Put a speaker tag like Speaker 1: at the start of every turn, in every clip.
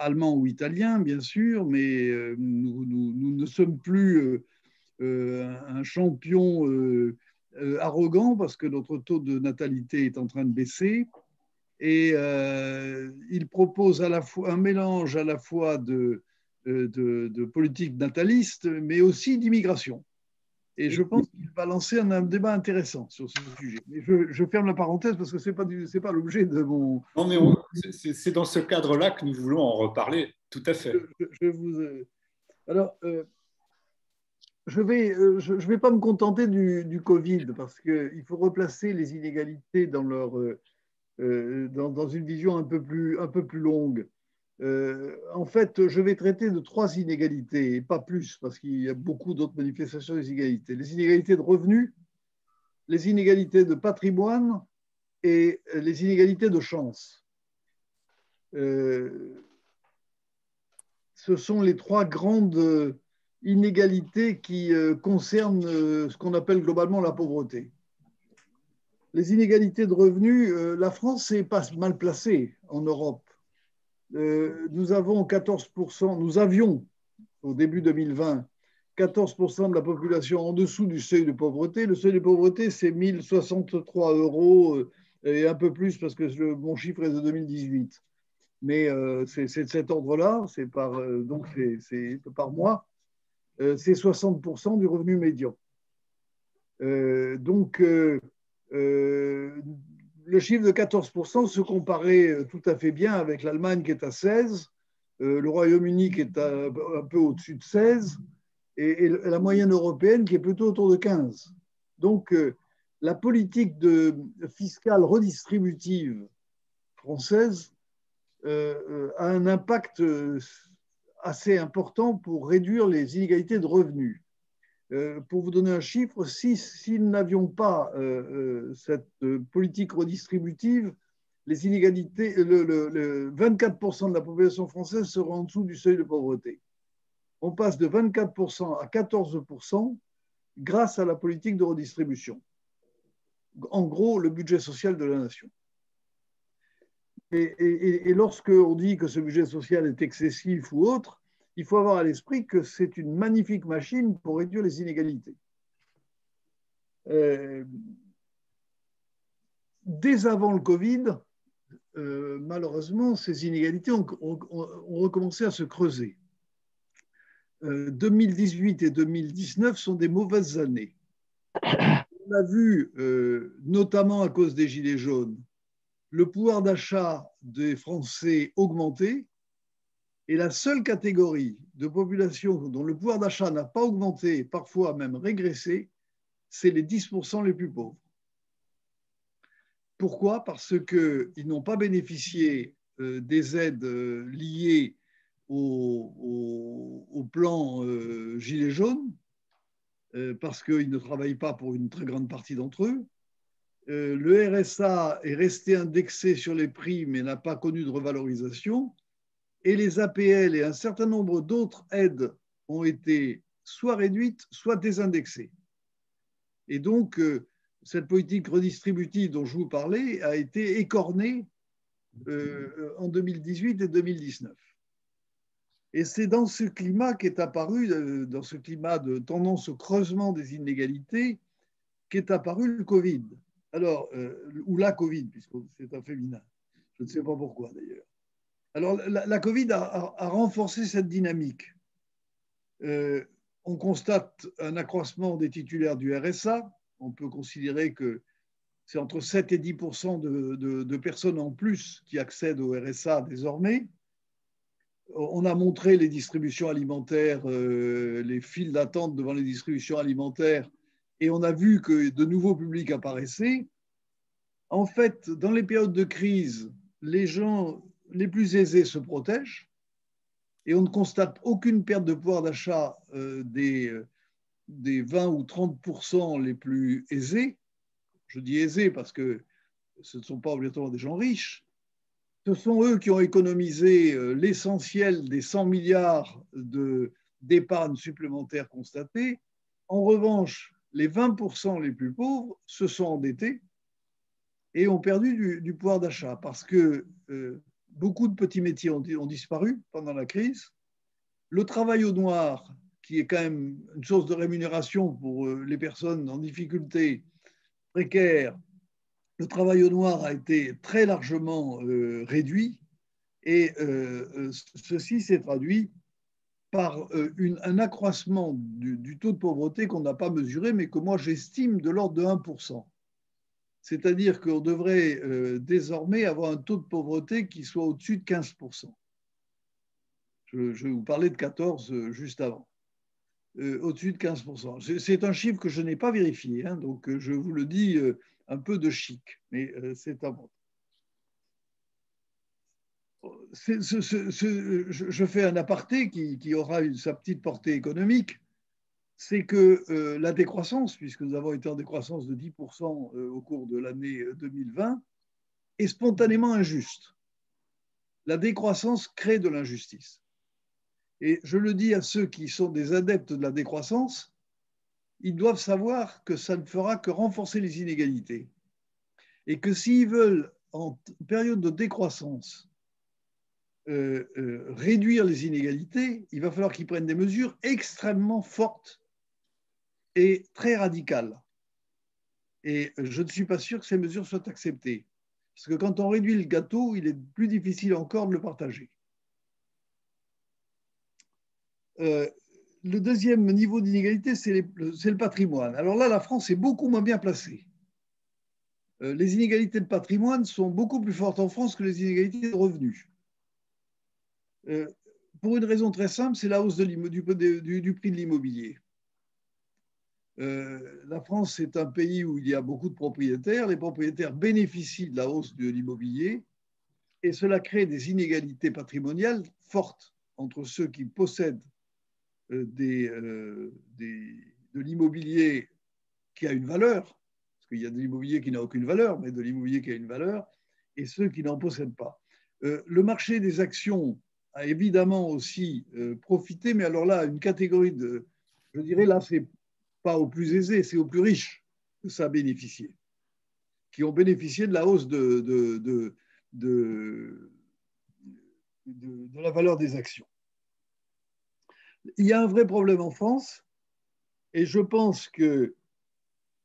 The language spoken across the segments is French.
Speaker 1: allemand ou italien, bien sûr, mais nous ne sommes plus un champion arrogant parce que notre taux de natalité est en train de baisser. Et il propose à la fois un mélange à la fois de politique nataliste, mais aussi d'immigration. Et je pense qu'il va lancer un débat intéressant sur ce sujet. Mais je ferme la parenthèse parce que ce n'est pas l'objet de mon...
Speaker 2: Non, mais c'est dans ce cadre-là que nous voulons en reparler, tout à fait.
Speaker 1: Je vous, alors, je vais pas me contenter du Covid parce qu'il faut replacer les inégalités dans, dans une vision un peu plus longue. En fait, je vais traiter de trois inégalités, et pas plus, parce qu'il y a beaucoup d'autres manifestations des inégalités. Les inégalités de revenus, les inégalités de patrimoine et les inégalités de chance. Ce sont les trois grandes inégalités qui concernent ce qu'on appelle globalement la pauvreté. Les inégalités de revenus, la France n'est pas mal placée en Europe. Nous avons 14%, nous avions au début 2020 14% de la population en dessous du seuil de pauvreté. Le seuil de pauvreté, c'est 1063 euros et un peu plus parce que mon chiffre est de 2018. Mais c'est de cet ordre-là, c'est donc c'est par mois, c'est 60% du revenu médian. Donc, le chiffre de 14% se comparait tout à fait bien avec l'Allemagne qui est à 16, le Royaume-Uni qui est un peu au-dessus de 16, et la moyenne européenne qui est plutôt autour de 15. Donc, la politique fiscale redistributive française a un impact assez important pour réduire les inégalités de revenus. Pour vous donner un chiffre, si nous n'avions pas cette politique redistributive, les inégalités, 24% de la population française serait en dessous du seuil de pauvreté. On passe de 24% à 14% grâce à la politique de redistribution. En gros, le budget social de la nation. Et lorsqu'on dit que ce budget social est excessif ou autre, il faut avoir à l'esprit que c'est une magnifique machine pour réduire les inégalités. Dès avant le Covid, malheureusement, ces inégalités ont recommencé à se creuser. 2018 et 2019 sont des mauvaises années. On a vu, notamment à cause des Gilets jaunes, le pouvoir d'achat des Français augmenter, et la seule catégorie de population dont le pouvoir d'achat n'a pas augmenté, parfois même régressé, c'est les 10% les plus pauvres. Pourquoi ? Parce qu'ils n'ont pas bénéficié des aides liées au plan Gilets jaunes, parce qu'ils ne travaillent pas pour une très grande partie d'entre eux. Le RSA est resté indexé sur les prix, mais n'a pas connu de revalorisation. Et les APL et un certain nombre d'autres aides ont été soit réduites, soit désindexées. Et donc, cette politique redistributive dont je vous parlais a été écornée en 2018 et 2019. Et c'est dans ce climat qu'est apparu, dans ce climat de tendance au creusement des inégalités, qu'est apparu le Covid. Alors, ou la Covid, puisque c'est un féminin. Je ne sais pas pourquoi d'ailleurs. Alors, la Covid a renforcé cette dynamique. On constate un accroissement des titulaires du RSA. On peut considérer que c'est entre 7 et 10% de personnes en plus qui accèdent au RSA désormais. On a montré les distributions alimentaires, les files d'attente devant les distributions alimentaires, et on a vu que de nouveaux publics apparaissaient. En fait, dans les périodes de crise, les gens les plus aisés se protègent, et on ne constate aucune perte de pouvoir d'achat des 20 ou 30% les plus aisés. Je dis aisés parce que ce ne sont pas obligatoirement des gens riches. Ce sont eux qui ont économisé l'essentiel des 100 milliards d'épargne supplémentaire constatée. En revanche, les 20% les plus pauvres se sont endettés et ont perdu du pouvoir d'achat parce que beaucoup de petits métiers ont disparu pendant la crise. Le travail au noir, qui est quand même une source de rémunération pour les personnes en difficulté précaire, le travail au noir a été très largement réduit et ceci s'est traduit par un accroissement du taux de pauvreté qu'on n'a pas mesuré, mais que moi j'estime de l'ordre de 1%. C'est-à-dire qu'on devrait désormais avoir un taux de pauvreté qui soit au-dessus de 15%. Je vous parlais de 14 juste avant. Au-dessus de 15%. C'est un chiffre que je n'ai pas vérifié, hein, donc je vous le dis un peu de chic, mais c'est à moi. Je fais un aparté qui aura sa petite portée économique, c'est que la décroissance, puisque nous avons été en décroissance de 10% au cours de l'année 2020, est spontanément injuste. La décroissance crée de l'injustice. Et je le dis à ceux qui sont des adeptes de la décroissance, ils doivent savoir que ça ne fera que renforcer les inégalités. Et que s'ils veulent, en période de décroissance, réduire les inégalités, il va falloir qu'ils prennent des mesures extrêmement fortes et très radicales. Et je ne suis pas sûr que ces mesures soient acceptées. Parce que quand on réduit le gâteau, il est plus difficile encore de le partager. Le deuxième niveau d'inégalité, c'est le patrimoine. Alors là, la France est beaucoup moins bien placée. Les inégalités de patrimoine sont beaucoup plus fortes en France que les inégalités de revenus. Pour une raison très simple, c'est la hausse du prix de l'immobilier. La France est un pays où il y a beaucoup de propriétaires. Les propriétaires bénéficient de la hausse de l'immobilier et cela crée des inégalités patrimoniales fortes entre ceux qui possèdent de l'immobilier qui a une valeur, parce qu'il y a de l'immobilier qui n'a aucune valeur, mais de l'immobilier qui a une valeur, et ceux qui n'en possèdent pas. Le marché des actions a évidemment aussi profité, mais alors là, une catégorie de, je dirais là, c'est pas aux plus aisés, c'est aux plus riches que ça a bénéficié, qui ont bénéficié de la hausse de la valeur des actions. Il y a un vrai problème en France, et je pense que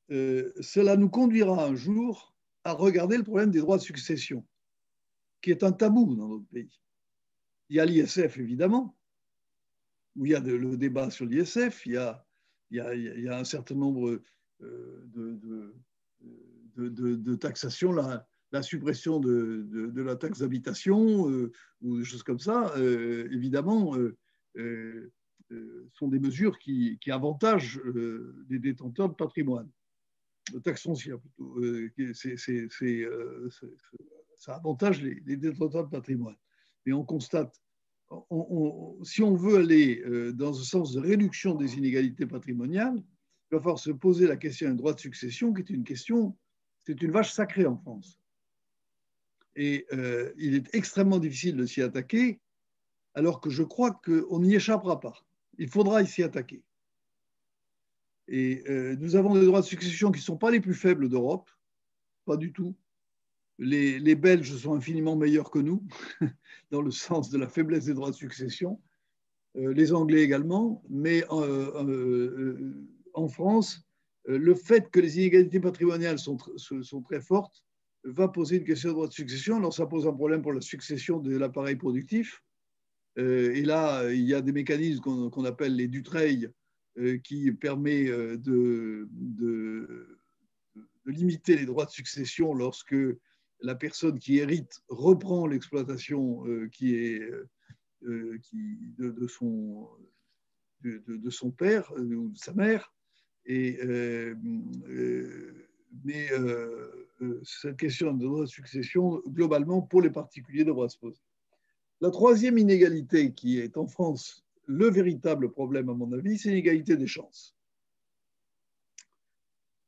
Speaker 1: cela nous conduira un jour à regarder le problème des droits de succession, qui est un tabou dans notre pays. Il y a l'ISF, évidemment, où il y a le débat sur l'ISF, il y a un certain nombre de taxations, la suppression de la taxe d'habitation ou des choses comme ça, évidemment, sont des mesures qui avantagent les détenteurs de patrimoine, de taxe foncière plutôt. Ça avantage les détenteurs de patrimoine. Mais on constate, si on veut aller dans un sens de réduction des inégalités patrimoniales, il va falloir se poser la question du droit de succession, qui est une question, c'est une vache sacrée en France. Et il est extrêmement difficile de s'y attaquer, alors que je crois qu'on n'y échappera pas. Il faudra s'y attaquer. Et nous avons des droits de succession qui ne sont pas les plus faibles d'Europe, pas du tout. Les Belges sont infiniment meilleurs que nous, dans le sens de la faiblesse des droits de succession, les Anglais également, mais en France, le fait que les inégalités patrimoniales sont très fortes va poser une question de droit de succession. Alors ça pose un problème pour la succession de l'appareil productif. Et là, il y a des mécanismes qu'on appelle les Dutreil qui permet de limiter les droits de succession lorsque la personne qui hérite reprend l'exploitation de son père ou de sa mère. Mais cette question de droit de succession, globalement, pour les particuliers, devra se poser. La troisième inégalité qui est en France le véritable problème, à mon avis, c'est l'égalité des chances.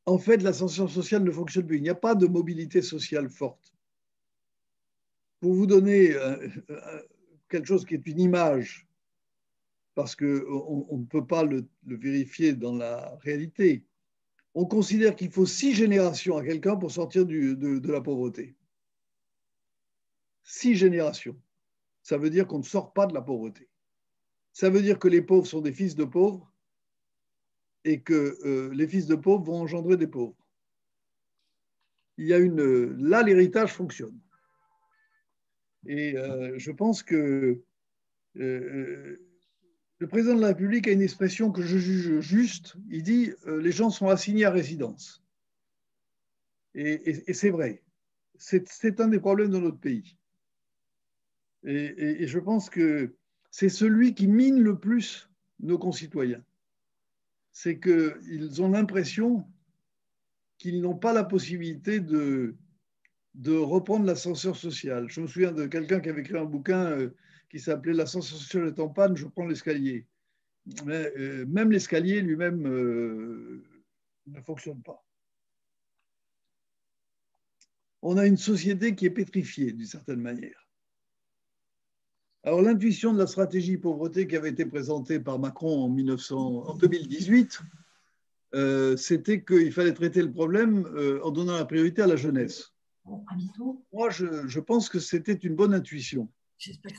Speaker 1: En fait, l'ascenseur social ne fonctionne plus. Il n'y a pas de mobilité sociale forte. Pour vous donner quelque chose qui est une image, parce qu'on ne peut pas le vérifier dans la réalité, on considère qu'il faut 6 générations à quelqu'un pour sortir de la pauvreté. 6 générations. Ça veut dire qu'on ne sort pas de la pauvreté. Ça veut dire que les pauvres sont des fils de pauvres et que les fils de pauvres vont engendrer des pauvres. Là, l'héritage fonctionne. Et je pense que le président de la République a une expression que je juge juste. Il dit les gens sont assignés à résidence. Et c'est vrai. C'est un des problèmes de notre pays. Et je pense que c'est celui qui mine le plus nos concitoyens. C'est qu'ils ont l'impression qu'ils n'ont pas la possibilité de reprendre l'ascenseur social. Je me souviens de quelqu'un qui avait écrit un bouquin qui s'appelait « L'ascenseur social est en panne, je prends l'escalier ». Mais même l'escalier lui-même ne fonctionne pas. On a une société qui est pétrifiée d'une certaine manière. Alors l'intuition de la stratégie pauvreté qui avait été présentée par Macron en 2018, c'était qu'il fallait traiter le problème en donnant la priorité à la jeunesse. Moi, je pense que c'était une bonne intuition.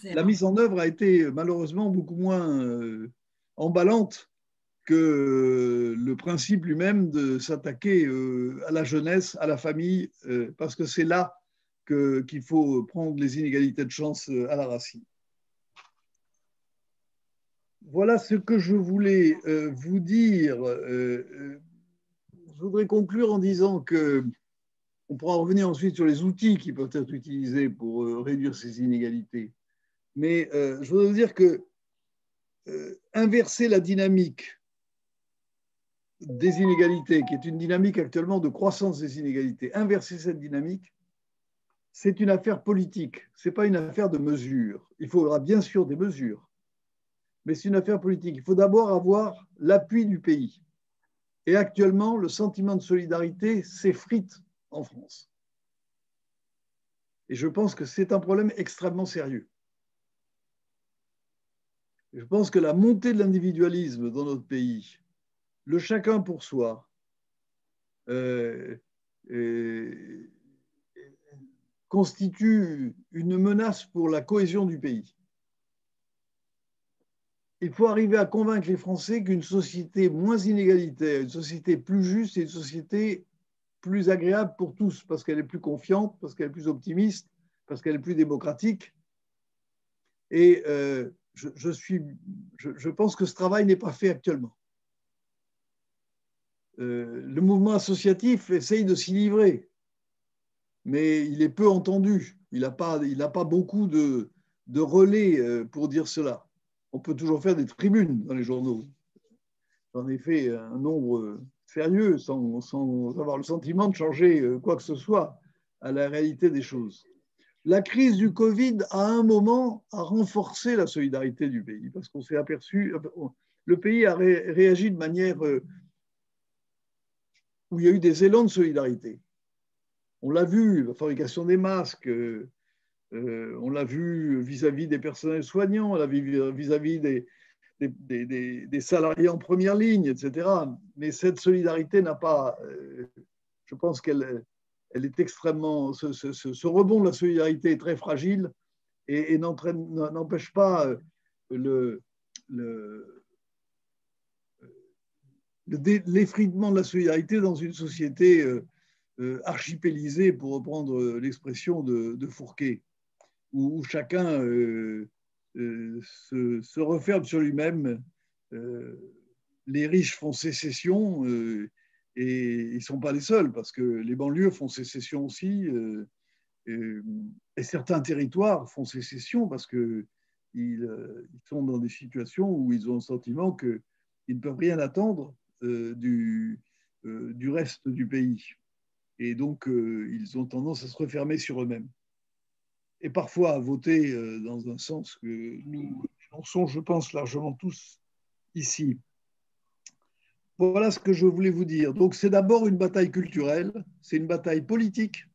Speaker 1: La mise en œuvre a été malheureusement beaucoup moins emballante que le principe lui-même de s'attaquer à la jeunesse, à la famille, parce que c'est là qu'il faut prendre les inégalités de chance à la racine. Voilà ce que je voulais vous dire. Je voudrais conclure en disant que on pourra revenir ensuite sur les outils qui peuvent être utilisés pour réduire ces inégalités. Mais je voudrais vous dire que inverser la dynamique des inégalités, qui est une dynamique actuellement de croissance des inégalités, inverser cette dynamique, c'est une affaire politique, ce n'est pas une affaire de mesures. Il faudra bien sûr des mesures, mais c'est une affaire politique. Il faut d'abord avoir l'appui du pays. Et actuellement, le sentiment de solidarité s'effrite en France. Et je pense que c'est un problème extrêmement sérieux. Je pense que la montée de l'individualisme dans notre pays, le chacun pour soi, constitue une menace pour la cohésion du pays. Il faut arriver à convaincre les Français qu'une société moins inégalitaire, une société plus juste et une société plus agréable pour tous, parce qu'elle est plus confiante, parce qu'elle est plus optimiste, parce qu'elle est plus démocratique. Et je pense que ce travail n'est pas fait actuellement. Le mouvement associatif essaye de s'y livrer, mais il est peu entendu. Il n'a pas beaucoup de relais pour dire cela. On peut toujours faire des tribunes dans les journaux. J'en ai fait un nombre sérieux sans avoir le sentiment de changer quoi que ce soit à la réalité des choses. La crise du Covid, à un moment, a renforcé la solidarité du pays parce qu'on s'est aperçu, le pays a réagi de manière où il y a eu des élans de solidarité. On l'a vu, la fabrication des masques, on l'a vu vis-à-vis des personnels soignants, on l'a vu vis-à-vis des salariés en première ligne, etc. Mais cette solidarité n'a pas, je pense qu'elle est extrêmement, ce rebond de la solidarité est très fragile et n'empêche pas l'effritement de la solidarité dans une société archipélisée, pour reprendre l'expression de Fourquet, où chacun se referme sur lui-même. Les riches font sécession et ils ne sont pas les seuls, parce que les banlieues font sécession aussi, et certains territoires font sécession parce qu'ils sont dans des situations où ils ont le sentiment qu'ils ne peuvent rien attendre du reste du pays. Et donc, ils ont tendance à se refermer sur eux-mêmes. Et parfois à voter dans un sens que nous pensons, je pense, largement tous ici. Voilà ce que je voulais vous dire. Donc, c'est d'abord une bataille culturelle, c'est une bataille politique.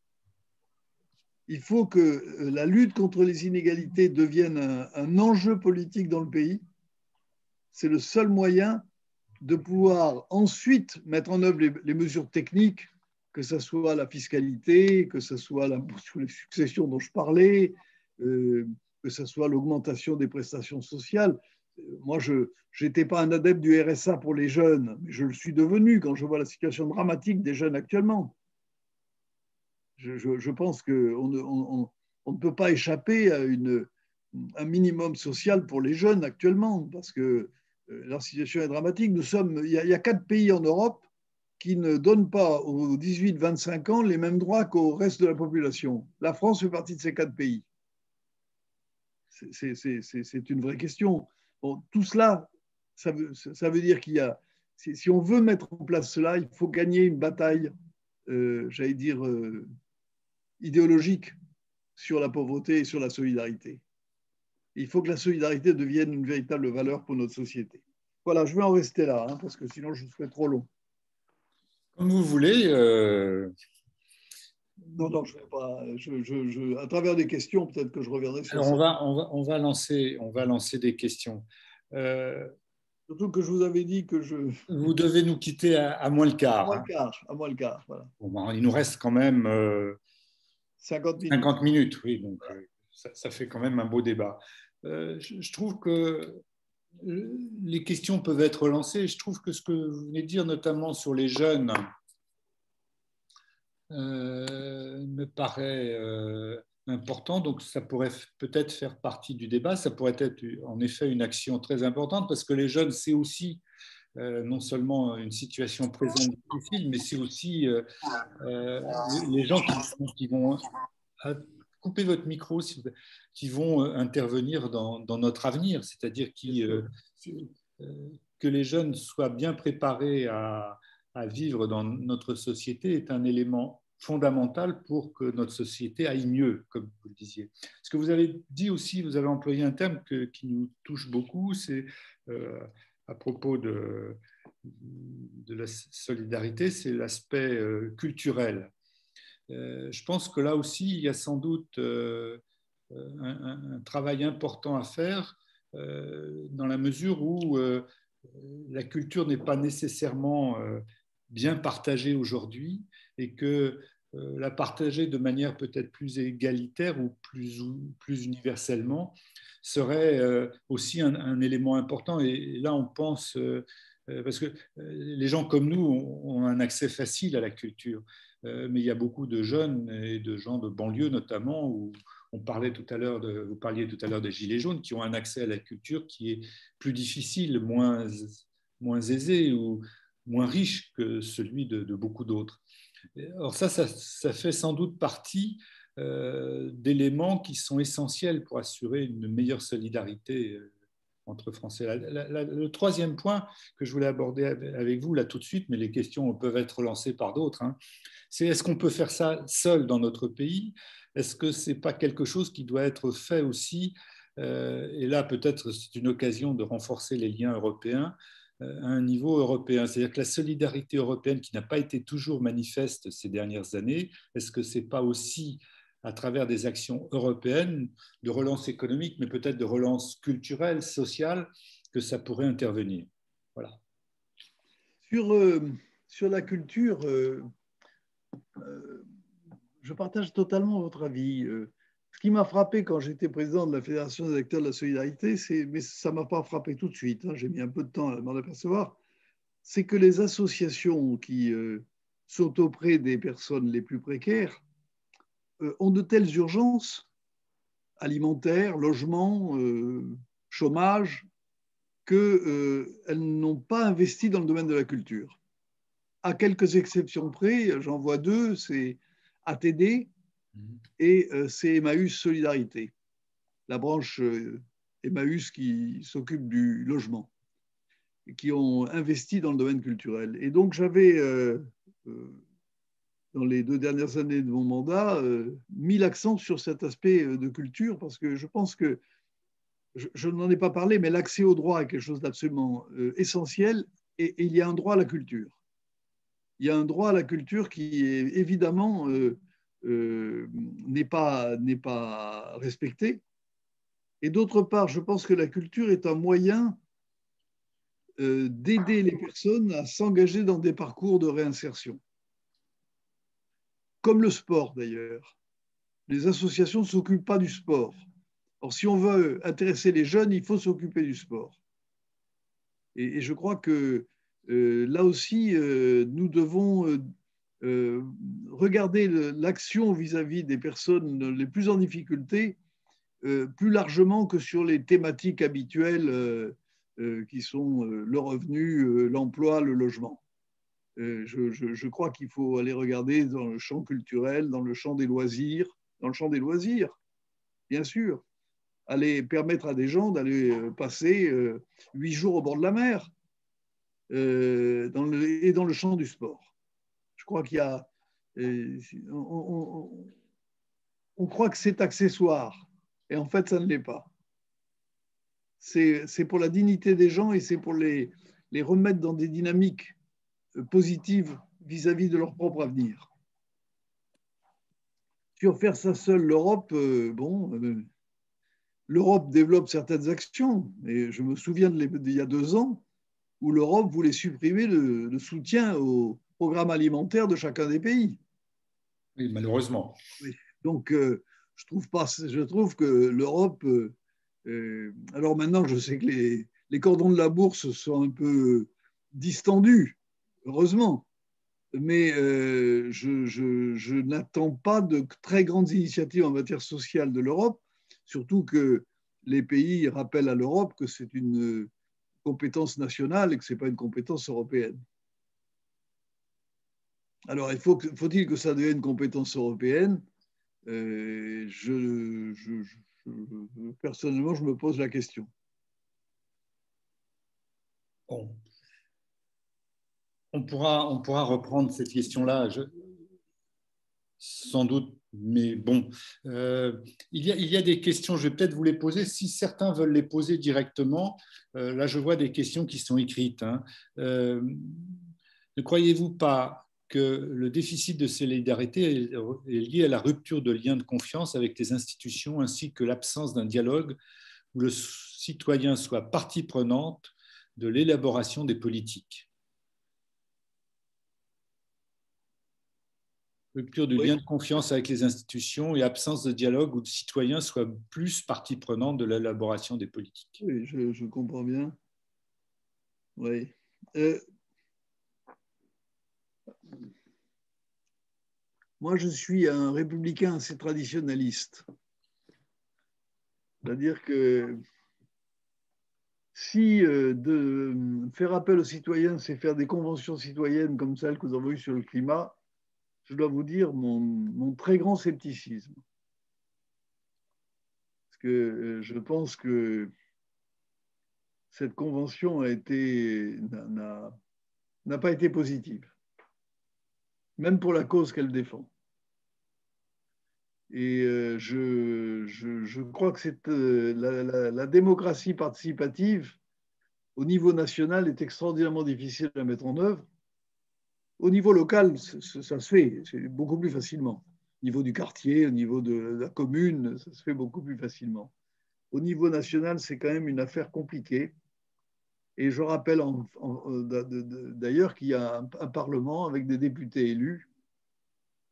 Speaker 1: Il faut que la lutte contre les inégalités devienne un enjeu politique dans le pays. C'est le seul moyen de pouvoir ensuite mettre en œuvre les mesures techniques, que ce soit la fiscalité, que ce soit les successions dont je parlais, que ce soit l'augmentation des prestations sociales. Moi, je n'étais pas un adepte du RSA pour les jeunes, mais je le suis devenu quand je vois la situation dramatique des jeunes actuellement. Je pense qu'on ne peut pas échapper à un minimum social pour les jeunes actuellement, parce que la situation est dramatique. Il y a 4 pays en Europe qui ne donnent pas aux 18-25 ans les mêmes droits qu'au reste de la population. La France fait partie de ces 4 pays. C'est une vraie question. Bon, tout cela, ça veut dire qu'il y a, si on veut mettre en place cela, il faut gagner une bataille, j'allais dire, idéologique sur la pauvreté et sur la solidarité. Il faut que la solidarité devienne une véritable valeur pour notre société. Voilà, je vais en rester là, hein, parce que sinon je serai trop long.
Speaker 2: Comme vous voulez.
Speaker 1: Non, je ne vais pas. À travers des questions, peut-être que je reviendrai sur
Speaker 2: Alors
Speaker 1: ça.
Speaker 2: on va lancer des questions.
Speaker 1: Surtout que je vous avais dit que je.
Speaker 2: Vous devez nous quitter à moins le quart.
Speaker 1: À moins le quart, voilà.
Speaker 2: Bon, ben, il nous reste quand même
Speaker 1: 50 minutes.
Speaker 2: 50 minutes, oui, donc ça fait quand même un beau débat. Je trouve que les questions peuvent être lancées. Je trouve que ce que vous venez de dire, notamment sur les jeunes, me paraît important. Donc, ça pourrait peut-être faire partie du débat. Ça pourrait être en effet une action très importante parce que les jeunes, c'est aussi non seulement une situation présente difficile, mais c'est aussi les gens qui vont couper votre micro, qui vont intervenir dans notre avenir, c'est-à-dire que les jeunes soient bien préparés à vivre dans notre société est un élément fondamental pour que notre société aille mieux, comme vous le disiez. Ce que vous avez dit aussi, vous avez employé un terme qui nous touche beaucoup, c'est à propos de la solidarité, c'est l'aspect culturel. Je pense que là aussi, il y a sans doute un travail important à faire dans la mesure où la culture n'est pas nécessairement bien partagée aujourd'hui et que la partager de manière peut-être plus égalitaire ou plus universellement serait aussi un élément important. Et là, on pense, parce que les gens comme nous ont un accès facile à la culture, mais il y a beaucoup de jeunes et de gens de banlieue notamment, où vous parliez tout à l'heure des Gilets jaunes, qui ont un accès à la culture qui est plus difficile, moins aisé ou moins riche que celui de beaucoup d'autres. Alors ça fait sans doute partie d'éléments qui sont essentiels pour assurer une meilleure solidarité entre Français. Le troisième point que je voulais aborder avec vous là tout de suite, mais les questions peuvent être lancées par d'autres, hein, c'est est-ce qu'on peut faire ça seul dans notre pays? Est-ce que ce n'est pas quelque chose qui doit être fait aussi et là peut-être c'est une occasion de renforcer les liens européens à un niveau européen. C'est-à-dire que la solidarité européenne qui n'a pas été toujours manifeste ces dernières années, est-ce que ce n'est pas aussi à travers des actions européennes de relance économique, mais peut-être de relance culturelle, sociale, que ça pourrait intervenir? Voilà.
Speaker 1: Sur la culture, je partage totalement votre avis. Ce qui m'a frappé quand j'étais président de la Fédération des acteurs de la solidarité, mais ça ne m'a pas frappé tout de suite, hein, j'ai mis un peu de temps à m'en apercevoir, c'est que les associations qui sont auprès des personnes les plus précaires ont de telles urgences alimentaires, logement, chômage, qu'elles n'ont pas investi dans le domaine de la culture. À quelques exceptions près, j'en vois deux, c'est ATD et c'est Emmaüs Solidarité, la branche Emmaüs qui s'occupe du logement, qui ont investi dans le domaine culturel. Et donc j'avais, dans les 2 dernières années de mon mandat, mis l'accent sur cet aspect de culture, parce que je pense que, je n'en ai pas parlé, mais l'accès au droit est quelque chose d'absolument essentiel, et il y a un droit à la culture. Il y a un droit à la culture qui, évidemment, n'est pas respecté. Et d'autre part, je pense que la culture est un moyen d'aider les personnes à s'engager dans des parcours de réinsertion. Comme le sport, d'ailleurs. les associations ne s'occupent pas du sport. Or, si on veut intéresser les jeunes, il faut s'occuper du sport. Et je crois que là aussi, nous devons regarder l'action vis-à-vis des personnes les plus en difficulté plus largement que sur les thématiques habituelles qui sont le revenu, l'emploi, le logement. Je crois qu'il faut aller regarder dans le champ culturel, dans le champ des loisirs, bien sûr, aller permettre à des gens d'aller passer 8 jours au bord de la mer et dans le champ du sport. Je crois qu'il y a... on croit que c'est accessoire, et en fait, ça ne l'est pas. C'est pour la dignité des gens et c'est pour les remettre dans des dynamiques positives vis-à-vis de leur propre avenir. Sur faire ça seule, l'Europe, l'Europe développe certaines actions. Et je me souviens d'il y a 2 ans où l'Europe voulait supprimer le soutien au programme alimentaire de chacun des pays.
Speaker 2: Oui, malheureusement.
Speaker 1: Oui. Donc, je trouve que l'Europe... alors maintenant, je sais que les cordons de la bourse sont un peu distendus, heureusement. Mais je n'attends pas de très grandes initiatives en matière sociale de l'Europe, surtout que les pays rappellent à l'Europe que c'est une compétence nationale et que ce n'est pas une compétence européenne. Alors, faut-il que ça devienne une compétence européenne? Personnellement, je me pose la question.
Speaker 2: Bon. On pourra reprendre cette question-là, sans doute, mais bon. Il y a des questions, je vais peut-être vous les poser. Si certains veulent les poser directement, là, je vois des questions qui sont écrites. Hein. Ne croyez-vous pas que le déficit de solidarité est lié à la rupture de liens de confiance avec les institutions ainsi que l'absence d'un dialogue où le citoyen soit partie prenante de l'élaboration des politiques? Rupture du lien de confiance avec les institutions et absence de dialogue où le citoyen soit plus partie prenante de l'élaboration des politiques.
Speaker 1: Oui, je comprends bien. Oui. Moi, je suis un républicain assez traditionnaliste. C'est-à-dire que si de faire appel aux citoyens, c'est faire des conventions citoyennes comme celles que nous avons eues sur le climat, je dois vous dire mon très grand scepticisme. Parce que je pense que cette convention n'a pas été positive, même pour la cause qu'elle défend. Et je crois que la démocratie participative au niveau national est extraordinairement difficile à mettre en œuvre. Au niveau local, ça se fait beaucoup plus facilement. Au niveau du quartier, au niveau de la commune, ça se fait beaucoup plus facilement. Au niveau national, c'est quand même une affaire compliquée. Et je rappelle d'ailleurs qu'il y a un Parlement avec des députés élus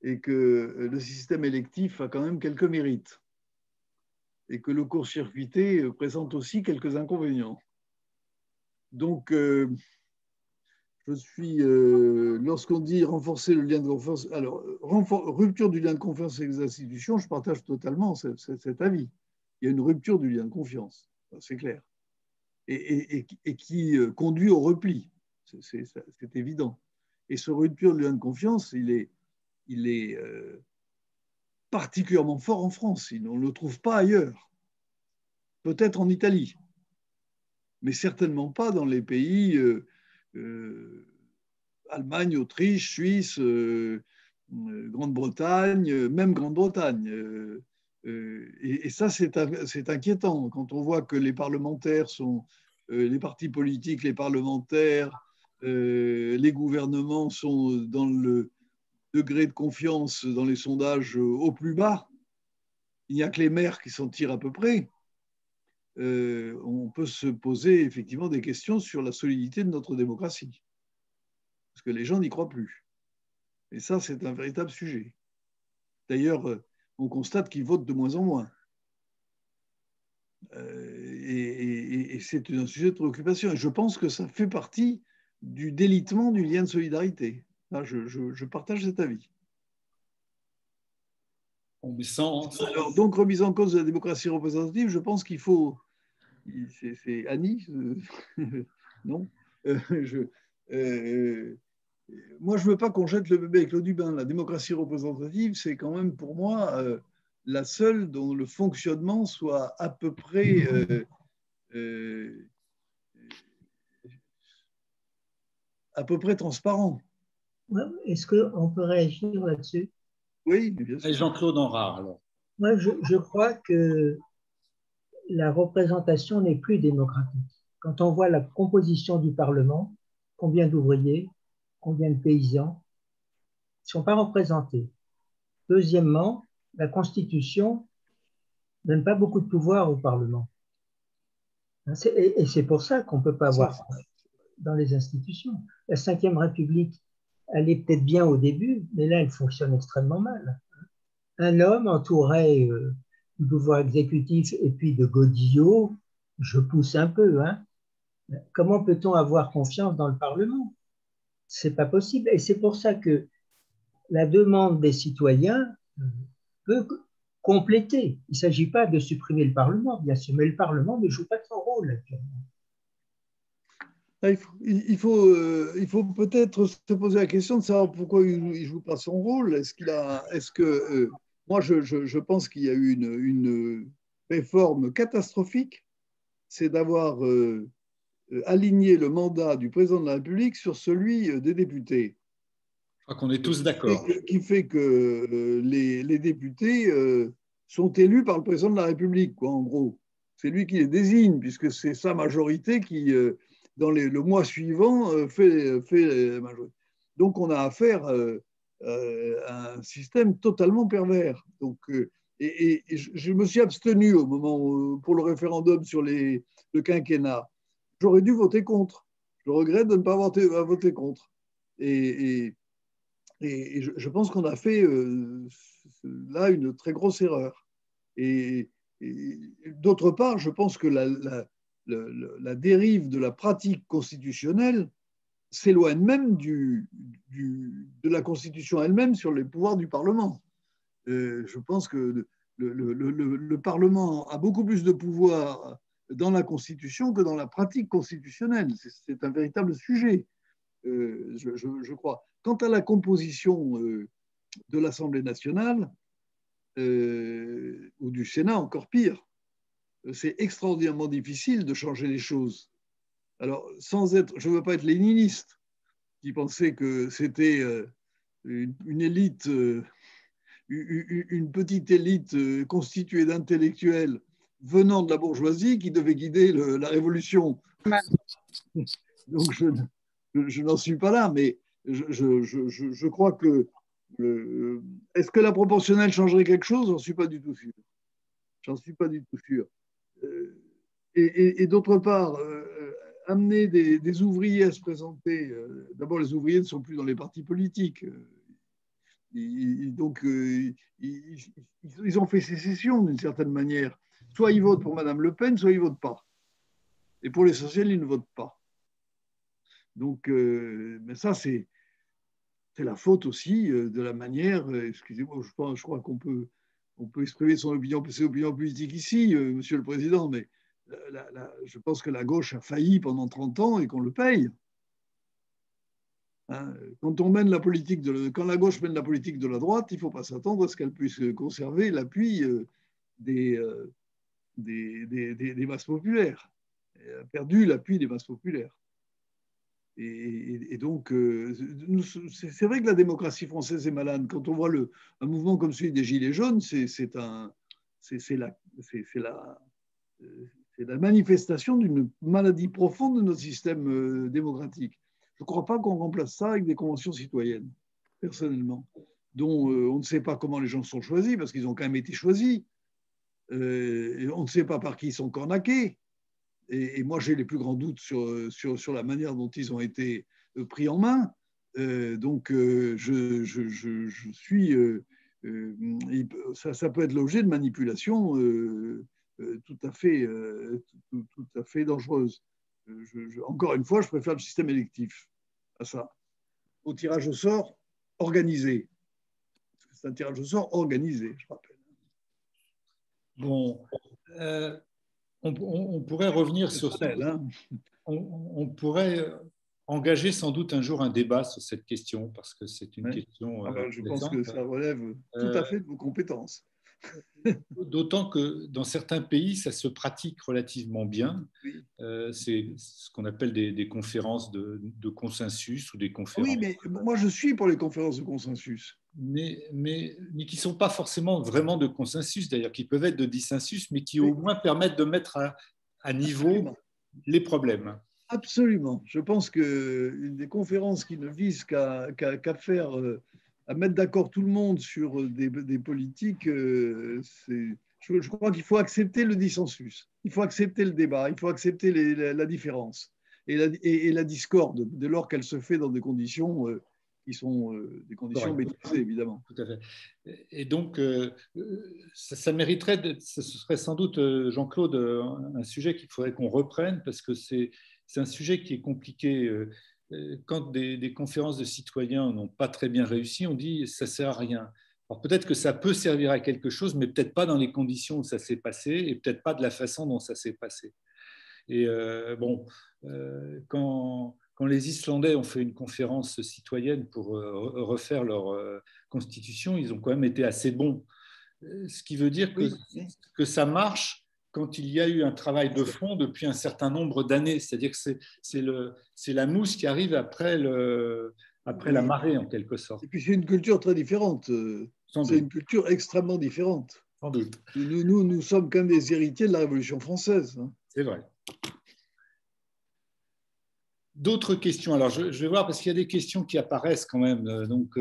Speaker 1: et que le système électif a quand même quelques mérites et que le court-circuité présente aussi quelques inconvénients. Donc, lorsqu'on dit renforcer le lien de confiance, alors, rupture du lien de confiance avec les institutions, je partage totalement cet avis. Il y a une rupture du lien de confiance, c'est clair, et qui conduit au repli, c'est évident. Et ce rupture du lien de confiance, il est particulièrement fort en France, on ne le trouve pas ailleurs. Peut-être en Italie, mais certainement pas dans les pays Allemagne, Autriche, Suisse, Grande-Bretagne, même Grande-Bretagne. Et ça, c'est inquiétant quand on voit que les parlementaires sont, les partis politiques, les parlementaires, les gouvernements sont dans le degré de confiance dans les sondages au plus bas. Il n'y a que les maires qui s'en tirent à peu près. On peut se poser effectivement des questions sur la solidité de notre démocratie. Parce que les gens n'y croient plus. Et ça, c'est un véritable sujet. D'ailleurs, on constate qu'ils votent de moins en moins. Et c'est un sujet de préoccupation. Et je pense que ça fait partie du délitement du lien de solidarité. Là, je partage cet avis. Alors, donc, remise en cause de la démocratie représentative, je pense qu'il faut... C'est Annie Non moi, je ne veux pas qu'on jette le bébé avec l'eau du bain. La démocratie représentative, c'est quand même pour moi la seule dont le fonctionnement soit à peu près transparent.
Speaker 3: Ouais, est-ce qu'on peut réagir là-dessus?
Speaker 1: Oui, bien sûr.
Speaker 2: Et Jean-Claude Henrard, alors.
Speaker 3: Moi, je crois que la représentation n'est plus démocratique. Quand on voit la composition du Parlement, combien d'ouvriers, combien de paysans ne sont pas représentés. Deuxièmement, la Constitution ne donne pas beaucoup de pouvoir au Parlement. Et c'est pour ça qu'on ne peut pas avoir ça dans les institutions. La Ve République, elle est peut-être bien au début, mais là, elle fonctionne extrêmement mal. Un homme entouré du pouvoir exécutif et puis de godillots, je pousse un peu. Hein. Comment peut-on avoir confiance dans le Parlement? C'est pas possible. Et c'est pour ça que la demande des citoyens peut compléter. Il ne s'agit pas de supprimer le Parlement, bien sûr, mais le Parlement ne joue pas son rôle actuellement.
Speaker 1: Il faut peut-être se poser la question de savoir pourquoi il ne joue pas son rôle. Moi, je pense qu'il y a eu une réforme catastrophique, c'est d'avoir aligné le mandat du président de la République sur celui des députés.
Speaker 2: Je crois qu'on est tous d'accord.
Speaker 1: Qui fait que les députés sont élus par le président de la République, quoi, en gros. C'est lui qui les désigne, puisque c'est sa majorité qui, dans le mois suivant, fait la majorité. Donc, on a affaire à un système totalement pervers. Donc, et je me suis abstenu au moment pour le référendum sur le quinquennat. J'aurais dû voter contre. Je regrette de ne pas avoir voté contre. Et je pense qu'on a fait là une très grosse erreur. Et d'autre part, je pense que la dérive de la pratique constitutionnelle s'éloigne même de la Constitution elle-même sur les pouvoirs du Parlement. Je pense que le Parlement a beaucoup plus de pouvoir dans la Constitution que dans la pratique constitutionnelle. C'est un véritable sujet, je crois. Quant à la composition de l'Assemblée nationale, ou du Sénat, encore pire, c'est extraordinairement difficile de changer les choses. Alors, je ne veux pas être léniniste, qui pensait que c'était une élite, une petite élite constituée d'intellectuels venant de la bourgeoisie qui devait guider la révolution. Donc, je n'en suis pas là, mais je crois que est-ce que la proportionnelle changerait quelque chose? J'en suis pas du tout sûr. J'en suis pas du tout sûr. Et d'autre part, amener des ouvriers à se présenter. D'abord, les ouvriers ne sont plus dans les partis politiques. Donc, ils ont fait sécession d'une certaine manière. Soit ils votent pour Mme Le Pen, soit ils ne votent pas. Et pour l'essentiel, ils ne votent pas. Donc, mais ça, c'est la faute aussi de la manière, excusez-moi, je crois qu'on peut exprimer ses opinions politiques ici, Monsieur le Président, mais je pense que la gauche a failli pendant 30 ans et qu'on le paye. Hein, quand la gauche mène la politique de la droite, il ne faut pas s'attendre à ce qu'elle puisse conserver l'appui des masses populaires. Elle a perdu l'appui des masses populaires. Et donc, c'est vrai que la démocratie française est malade. Quand on voit un mouvement comme celui des Gilets jaunes, c'est la manifestation d'une maladie profonde de notre système démocratique. Je ne crois pas qu'on remplace ça avec des conventions citoyennes, personnellement, dont on ne sait pas comment les gens sont choisis, parce qu'ils ont quand même été choisis. Et on ne sait pas par qui ils sont cornaqués. Et moi, j'ai les plus grands doutes sur la manière dont ils ont été pris en main. Donc, je suis ça peut être l'objet de manipulations tout à fait dangereuses. Encore une fois, je préfère le système électif à ça, au tirage au sort organisé. C'est un tirage au sort organisé, je rappelle.
Speaker 2: Bon, on pourrait revenir sur ça.
Speaker 1: Hein.
Speaker 2: On pourrait engager sans doute un jour un débat sur cette question, parce que c'est une question.
Speaker 1: Je pense que ça relève tout à fait de vos compétences.
Speaker 2: D'autant que dans certains pays, ça se pratique relativement bien.
Speaker 1: Oui.
Speaker 2: C'est ce qu'on appelle des conférences de consensus ou des conférences.
Speaker 1: Oui, mais moi je suis pour les conférences de consensus.
Speaker 2: Mais qui ne sont pas forcément vraiment de consensus, d'ailleurs, qui peuvent être de dissensus, mais qui au moins permettent de mettre à niveau
Speaker 1: Absolument.
Speaker 2: les problèmes.
Speaker 1: Absolument. Je pense que des conférences qui ne visent qu'à faire, à mettre d'accord tout le monde sur des politiques, je crois qu'il faut accepter le dissensus. Il faut accepter le débat. Il faut accepter la différence et la discorde, dès lors qu'elle se fait dans des conditions qui sont des conditions maîtrisées, évidemment.
Speaker 2: Tout à fait. Et donc, ça mériterait, ce serait sans doute, Jean-Claude, un sujet qu'il faudrait qu'on reprenne, parce que c'est un sujet qui est compliqué. Quand des conférences de citoyens n'ont pas très bien réussi, on dit ça ne sert à rien. Alors peut-être que ça peut servir à quelque chose, mais peut-être pas dans les conditions où ça s'est passé, et peut-être pas de la façon dont ça s'est passé. Et quand les Islandais ont fait une conférence citoyenne pour refaire leur constitution, ils ont quand même été assez bons. Ce qui veut dire que ça marche quand il y a eu un travail de fond depuis un certain nombre d'années. C'est-à-dire que c'est la mousse qui arrive après la marée, en quelque sorte.
Speaker 1: Et puis c'est une culture très différente. C'est une culture extrêmement différente.
Speaker 2: Sans doute.
Speaker 1: Nous sommes quand même des héritiers de la Révolution française. Hein.
Speaker 2: C'est vrai. D'autres questions? Alors, je vais voir, parce qu'il y a des questions qui apparaissent quand même. Donc,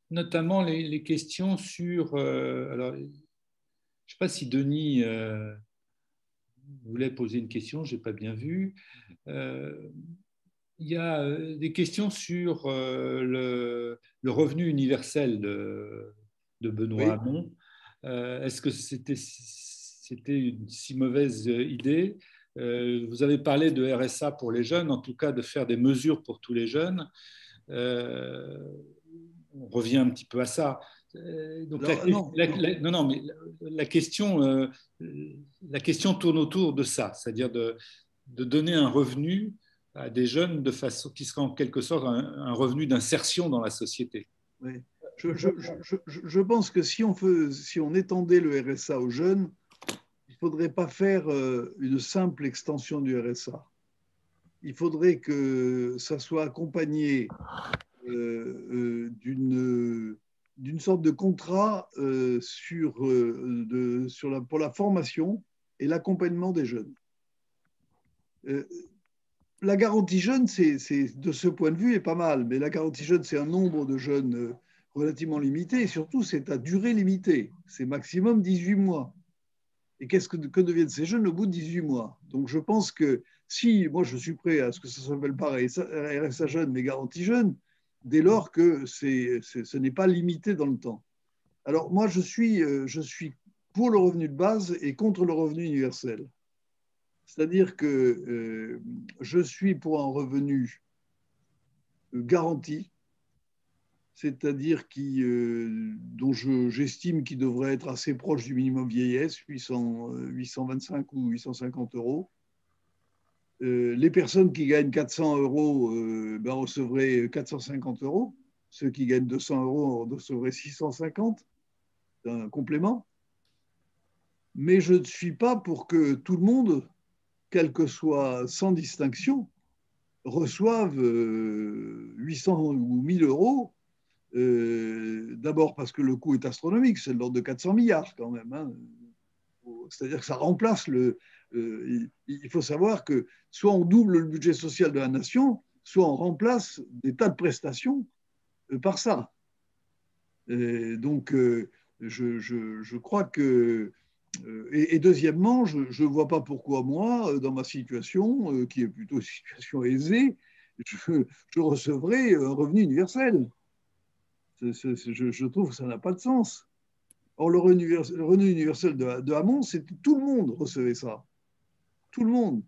Speaker 2: notamment les questions sur... alors, je ne sais pas si Denis voulait poser une question, je n'ai pas bien vu. Il y a des questions sur le revenu universel de Benoît Hamon. Est-ce que c'était une si mauvaise idée? Vous avez parlé de RSA pour les jeunes, en tout cas de faire des mesures pour tous les jeunes. On revient un petit peu à ça. Donc la question tourne autour de ça, c'est-à-dire de donner un revenu à des jeunes de façon qui sera en quelque sorte un revenu d'insertion dans la société.
Speaker 1: Oui. Je pense que si on étendait le RSA aux jeunes, il ne faudrait pas faire une simple extension du RSA. Il faudrait que ça soit accompagné d'une sorte de contrat pour la formation et l'accompagnement des jeunes. La garantie jeune, de ce point de vue, est pas mal, mais la garantie jeune, c'est un nombre de jeunes relativement limité, et surtout, c'est à durée limitée. C'est maximum 18 mois. Et que deviennent ces jeunes au bout de 18 mois? Donc, je pense que moi, je suis prêt à ce que ça s'appelle pareil, RSA jeune, mais garantie jeune, dès lors que ce n'est pas limité dans le temps. Alors, moi, je suis pour le revenu de base et contre le revenu universel. C'est-à-dire que je suis pour un revenu garanti, c'est-à-dire dont j'estime qu'il devrait être assez proche du minimum vieillesse, 825 ou 850 euros. Les personnes qui gagnent 400 euros recevraient 450 euros. Ceux qui gagnent 200 euros recevraient 650, un complément. Mais je ne suis pas pour que tout le monde, quel que soit, sans distinction, reçoivent 800 ou 1000 euros. D'abord parce que le coût est astronomique, c'est de l'ordre de 400 milliards quand même. Hein. C'est-à-dire que ça remplace il faut savoir que soit on double le budget social de la nation, soit on remplace des tas de prestations par ça. Donc, je crois que... Et deuxièmement, je ne vois pas pourquoi moi, dans ma situation, qui est plutôt une situation aisée, je recevrais un revenu universel. Je trouve que ça n'a pas de sens. Or, le revenu universel de Hamon, c'était tout le monde recevait ça. Tout le monde.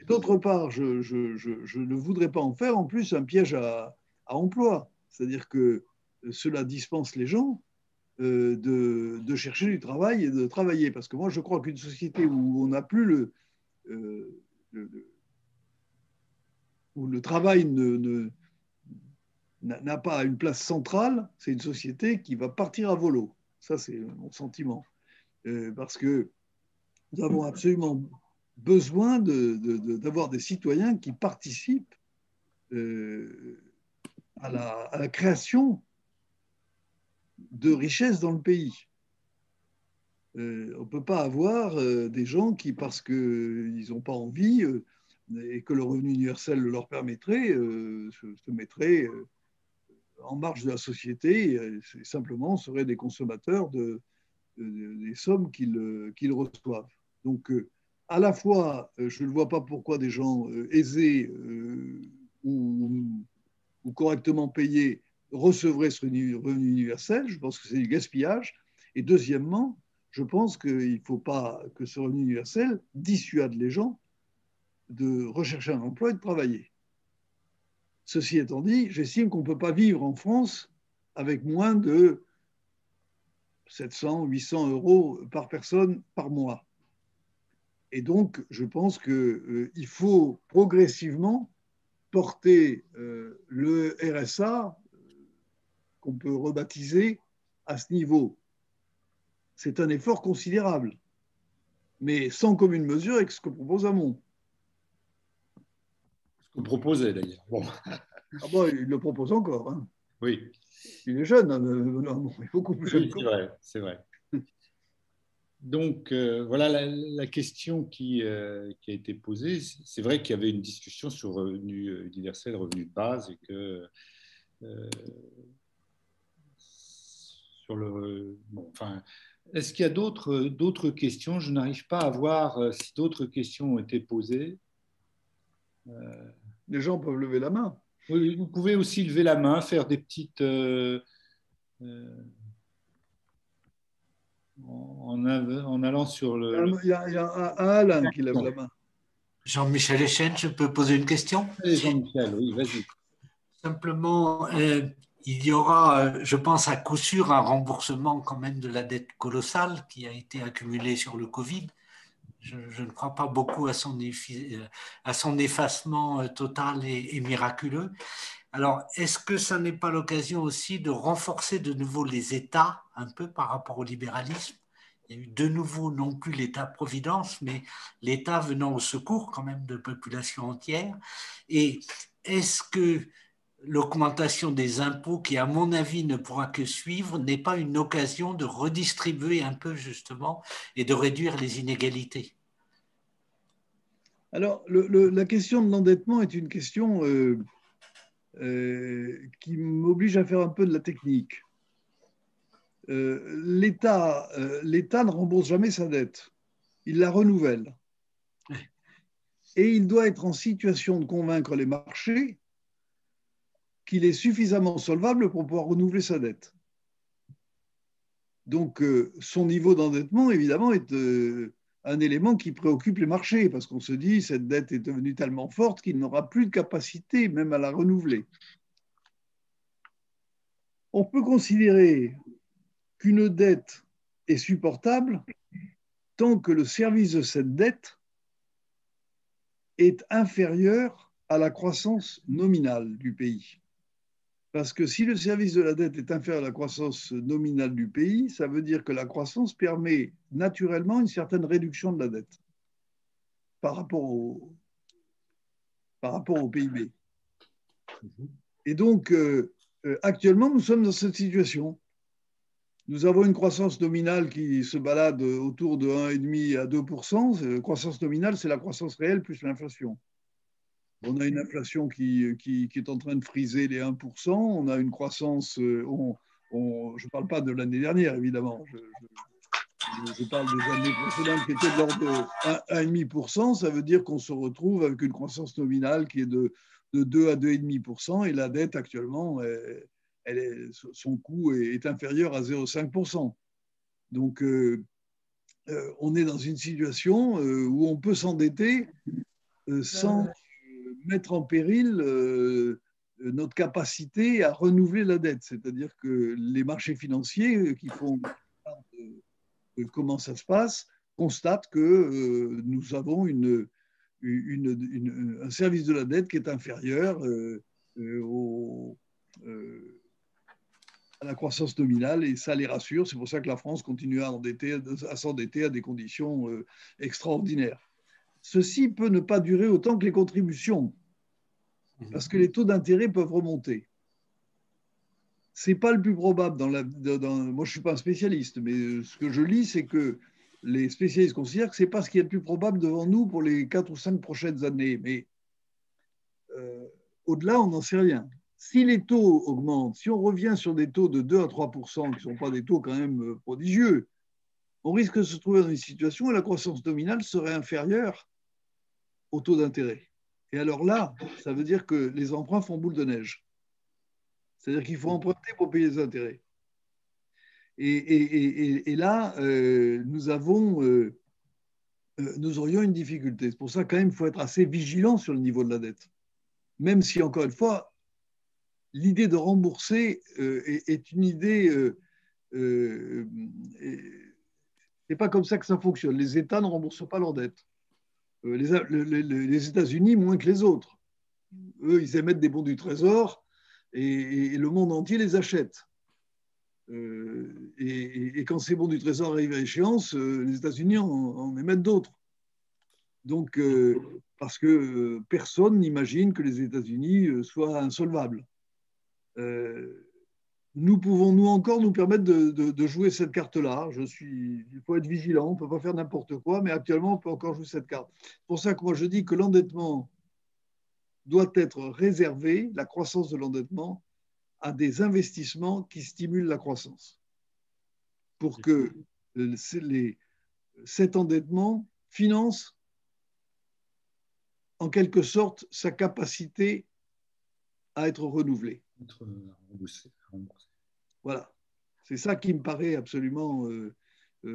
Speaker 1: D'autre part, je ne voudrais pas en faire en plus un piège à emploi. C'est-à-dire que cela dispense les gens de chercher du travail et de travailler. Parce que moi, je crois qu'une société où on n'a plus où le travail n'a pas une place centrale, c'est une société qui va partir à volo. Ça, c'est mon sentiment. Parce que nous avons absolument besoin d'avoir des citoyens qui participent à la création de richesses dans le pays. On ne peut pas avoir des gens qui, parce qu'ils n'ont pas envie et que le revenu universel le leur permettrait, se mettraient en marge de la société et simplement seraient des consommateurs des sommes qu'ils reçoivent. Donc, à la fois, je ne vois pas pourquoi des gens aisés ou correctement payés recevraient ce revenu universel. Je pense que c'est du gaspillage. Et deuxièmement, je pense qu'il ne faut pas que ce revenu universel dissuade les gens de rechercher un emploi et de travailler. Ceci étant dit, j'estime qu'on ne peut pas vivre en France avec moins de 700, 800 euros par personne par mois. Et donc, je pense qu'il faut progressivement porter le RSA, qu'on peut rebaptiser, à ce niveau. C'est un effort considérable, mais sans commune mesure avec ce que propose Hamon.
Speaker 2: Ce que proposait d'ailleurs. Bon.
Speaker 1: Ah bon, il le propose encore. Hein.
Speaker 2: Oui.
Speaker 1: Il est jeune, non, il est beaucoup plus jeune.
Speaker 2: Oui, c'est vrai, c'est vrai. Donc, voilà la question qui a été posée. C'est vrai qu'il y avait une discussion sur revenu universel, revenu de base, et que sur le. Bon, enfin, est-ce qu'il y a d'autres questions? Je n'arrive pas à voir si d'autres questions ont été posées.
Speaker 1: Les gens peuvent lever la main.
Speaker 2: Oui, vous pouvez aussi lever la main, faire des petites. En allant sur le.
Speaker 1: Il y a un Alain qui lève la main.
Speaker 4: Jean-Michel Echen, je peux poser une question?
Speaker 2: Allez, Jean-Michel, oui, vas-y.
Speaker 4: Simplement, il y aura, je pense, à coup sûr un remboursement quand même de la dette colossale qui a été accumulée sur le Covid. Je ne crois pas beaucoup à son effacement total et miraculeux. Alors, est-ce que ça n'est pas l'occasion aussi de renforcer de nouveau les États, un peu par rapport au libéralisme? Il y a eu de nouveau non plus l'État-providence, mais l'État venant au secours quand même de populations entières. Et est-ce que l'augmentation des impôts, qui à mon avis ne pourra que suivre, n'est pas une occasion de redistribuer un peu justement et de réduire les inégalités?
Speaker 1: Alors, la question de l'endettement est une question qui m'oblige à faire un peu de la technique. L'État ne rembourse jamais sa dette, il la renouvelle. Et il doit être en situation de convaincre les marchés qu'il est suffisamment solvable pour pouvoir renouveler sa dette. Donc, son niveau d'endettement, évidemment, est un élément qui préoccupe les marchés, parce qu'on se dit cette dette est devenue tellement forte qu'il n'aura plus de capacité même à la renouveler. On peut considérer qu'une dette est supportable tant que le service de cette dette est inférieur à la croissance nominale du pays. Parce que si le service de la dette est inférieur à la croissance nominale du pays, ça veut dire que la croissance permet naturellement une certaine réduction de la dette par rapport au PIB. Et donc, actuellement, nous sommes dans cette situation. Nous avons une croissance nominale qui se balade autour de 1,5 à 2%. Croissance nominale, c'est la croissance réelle plus l'inflation. On a une inflation qui est en train de friser les 1%. On a une croissance, je ne parle pas de l'année dernière, évidemment. Je parle des années précédentes qui étaient de l'ordre de 1,5%. Ça veut dire qu'on se retrouve avec une croissance nominale qui est de 2 à 2,5%. Et la dette, actuellement, son coût est inférieur à 0,5%. Donc, on est dans une situation où on peut s'endetter sans mettre en péril notre capacité à renouveler la dette. C'est-à-dire que les marchés financiers qui font comment ça se passe constatent que nous avons un service de la dette qui est inférieur à la croissance nominale, et ça les rassure. C'est pour ça que la France continue à s'endetter à des conditions extraordinaires. Ceci peut ne pas durer autant que les contributions, parce que les taux d'intérêt peuvent remonter. Ce n'est pas le plus probable. Moi, je ne suis pas un spécialiste, mais ce que je lis, c'est que les spécialistes considèrent que ce n'est pas ce qui est le plus probable devant nous pour les 4 ou 5 prochaines années. Mais au-delà, on n'en sait rien. Si les taux augmentent, si on revient sur des taux de 2 à 3%, qui ne sont pas des taux quand même prodigieux, on risque de se trouver dans une situation où la croissance nominale serait inférieure au taux d'intérêt. Et alors là, ça veut dire que les emprunts font boule de neige. C'est-à-dire qu'il faut emprunter pour payer les intérêts. Et là, nous aurions une difficulté. C'est pour ça, quand même, il faut être assez vigilant sur le niveau de la dette. Même si, encore une fois, l'idée de rembourser est une idée... c'est pas comme ça que ça fonctionne. Les États ne remboursent pas leurs dettes. Les États-Unis moins que les autres. Eux, ils émettent des bons du Trésor et le monde entier les achète. Et quand ces bons du Trésor arrivent à échéance, les États-Unis en émettent d'autres. Donc, parce que personne n'imagine que les États-Unis soient insolvables. Nous pouvons, nous encore, nous permettre de jouer cette carte-là. Il faut être vigilant, on ne peut pas faire n'importe quoi, mais actuellement, on peut encore jouer cette carte. C'est pour ça que moi, je dis que l'endettement doit être réservé, la croissance de l'endettement, à des investissements qui stimulent la croissance. Pour que cet endettement finance, en quelque sorte, sa capacité à être renouvelée. Voilà. C'est ça qui me paraît absolument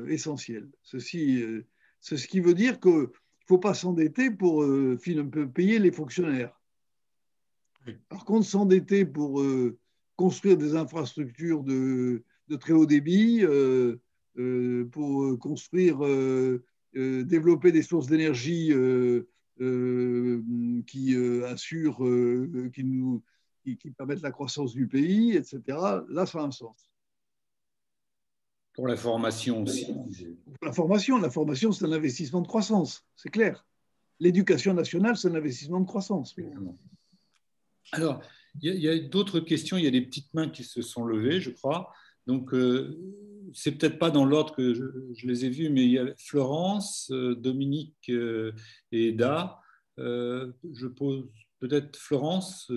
Speaker 1: essentiel. Ce qui veut dire qu'il ne faut pas s'endetter pour payer les fonctionnaires. Par contre, s'endetter pour construire des infrastructures de très haut débit, pour construire, développer des sources d'énergie qui assurent, qui permettent la croissance du pays, etc. Là, ça a un sens.
Speaker 2: Pour la formation aussi.
Speaker 1: La formation, c'est un investissement de croissance, c'est clair. L'éducation nationale, c'est un investissement de croissance.
Speaker 2: Alors, il y a d'autres questions. Il y a des petites mains qui se sont levées, je crois. Donc, c'est peut-être pas dans l'ordre que je les ai vues, mais il y a Florence, Dominique et Eda. Je pose peut-être Florence.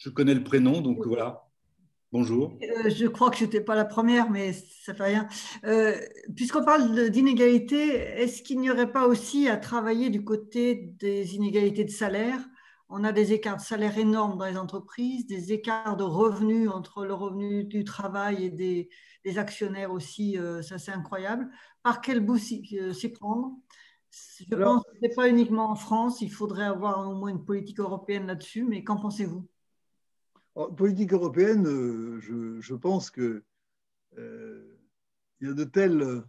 Speaker 2: Je connais le prénom, donc voilà. Bonjour.
Speaker 5: Je crois que je n'étais pas la première, mais ça fait rien. Puisqu'on parle d'inégalité, est-ce qu'il n'y aurait pas aussi à travailler du côté des inégalités de salaire? On a des écarts de salaire énormes dans les entreprises, des écarts de revenus entre le revenu du travail et des actionnaires aussi, ça c'est incroyable. Par quel bout s'y prendre? Je pense que ce n'est pas uniquement en France, il faudrait avoir au moins une politique européenne là-dessus, mais qu'en pensez-vous?
Speaker 1: Politique européenne, je pense qu'il y a de telles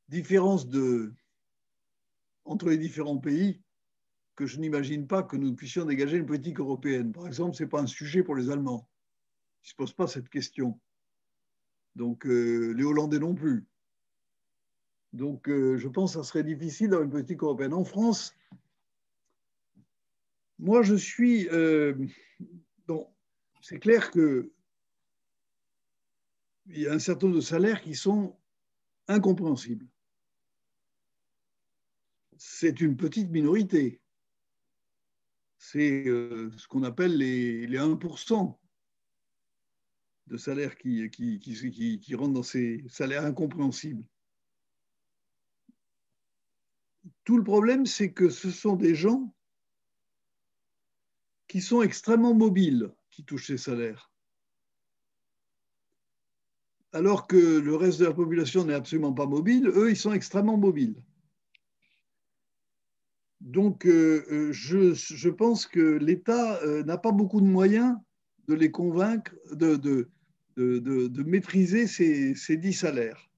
Speaker 1: différences entre les différents pays que je n'imagine pas que nous puissions dégager une politique européenne. Par exemple, ce n'est pas un sujet pour les Allemands. Ils ne se posent pas cette question. Donc, les Hollandais non plus. Donc, je pense que ça serait difficile d'avoir une politique européenne. En France, moi, je suis... bon, c'est clair qu'il y a un certain nombre de salaires qui sont incompréhensibles. C'est une petite minorité. C'est ce qu'on appelle les 1% de salaires qui rentrent dans ces salaires incompréhensibles. Tout le problème, c'est que ce sont des gens qui sont extrêmement mobiles qui touchent ces salaires. alors que le reste de la population n'est absolument pas mobile, eux, ils sont extrêmement mobiles. Donc, je pense que l'État n'a pas beaucoup de moyens de les convaincre de maîtriser ces 10 salaires.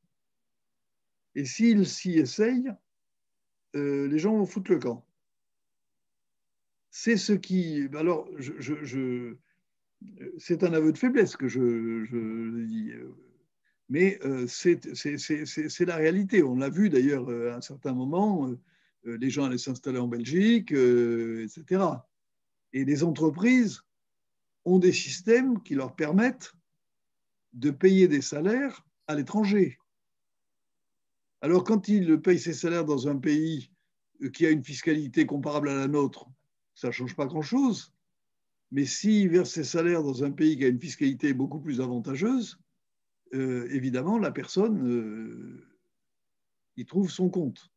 Speaker 1: Et s'ils s'y essayent, les gens vont foutre le camp. C'est ce qui... Alors, c'est un aveu de faiblesse que je dis, mais c'est la réalité. On l'a vu d'ailleurs à un certain moment, les gens allaient s'installer en Belgique, etc. Et les entreprises ont des systèmes qui leur permettent de payer des salaires à l'étranger. Alors, quand ils payent ces salaires dans un pays qui a une fiscalité comparable à la nôtre, ça ne change pas grand-chose. Mais s'ils versent ces salaires dans un pays qui a une fiscalité beaucoup plus avantageuse, évidemment, la personne y trouve son compte.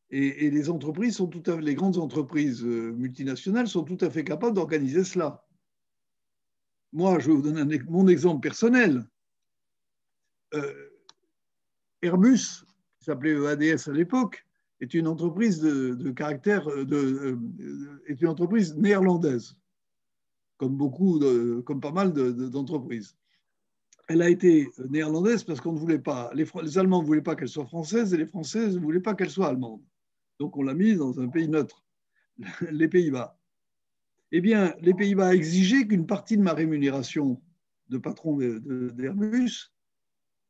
Speaker 1: Et les entreprises sont les grandes entreprises multinationales sont tout à fait capables d'organiser cela. Moi, je vais vous donner mon exemple personnel. Airbus, qui s'appelait EADS à l'époque, est une entreprise de caractère, est une entreprise néerlandaise, comme pas mal d'entreprises. Elle a été néerlandaise parce qu'on ne voulait pas, les Allemands ne voulaient pas qu'elle soit française et les Françaises ne voulaient pas qu'elle soit allemande. Donc on l'a mise dans un pays neutre, les Pays-Bas. Eh bien, les Pays-Bas exigeaient qu'une partie de ma rémunération de patron d'Airbus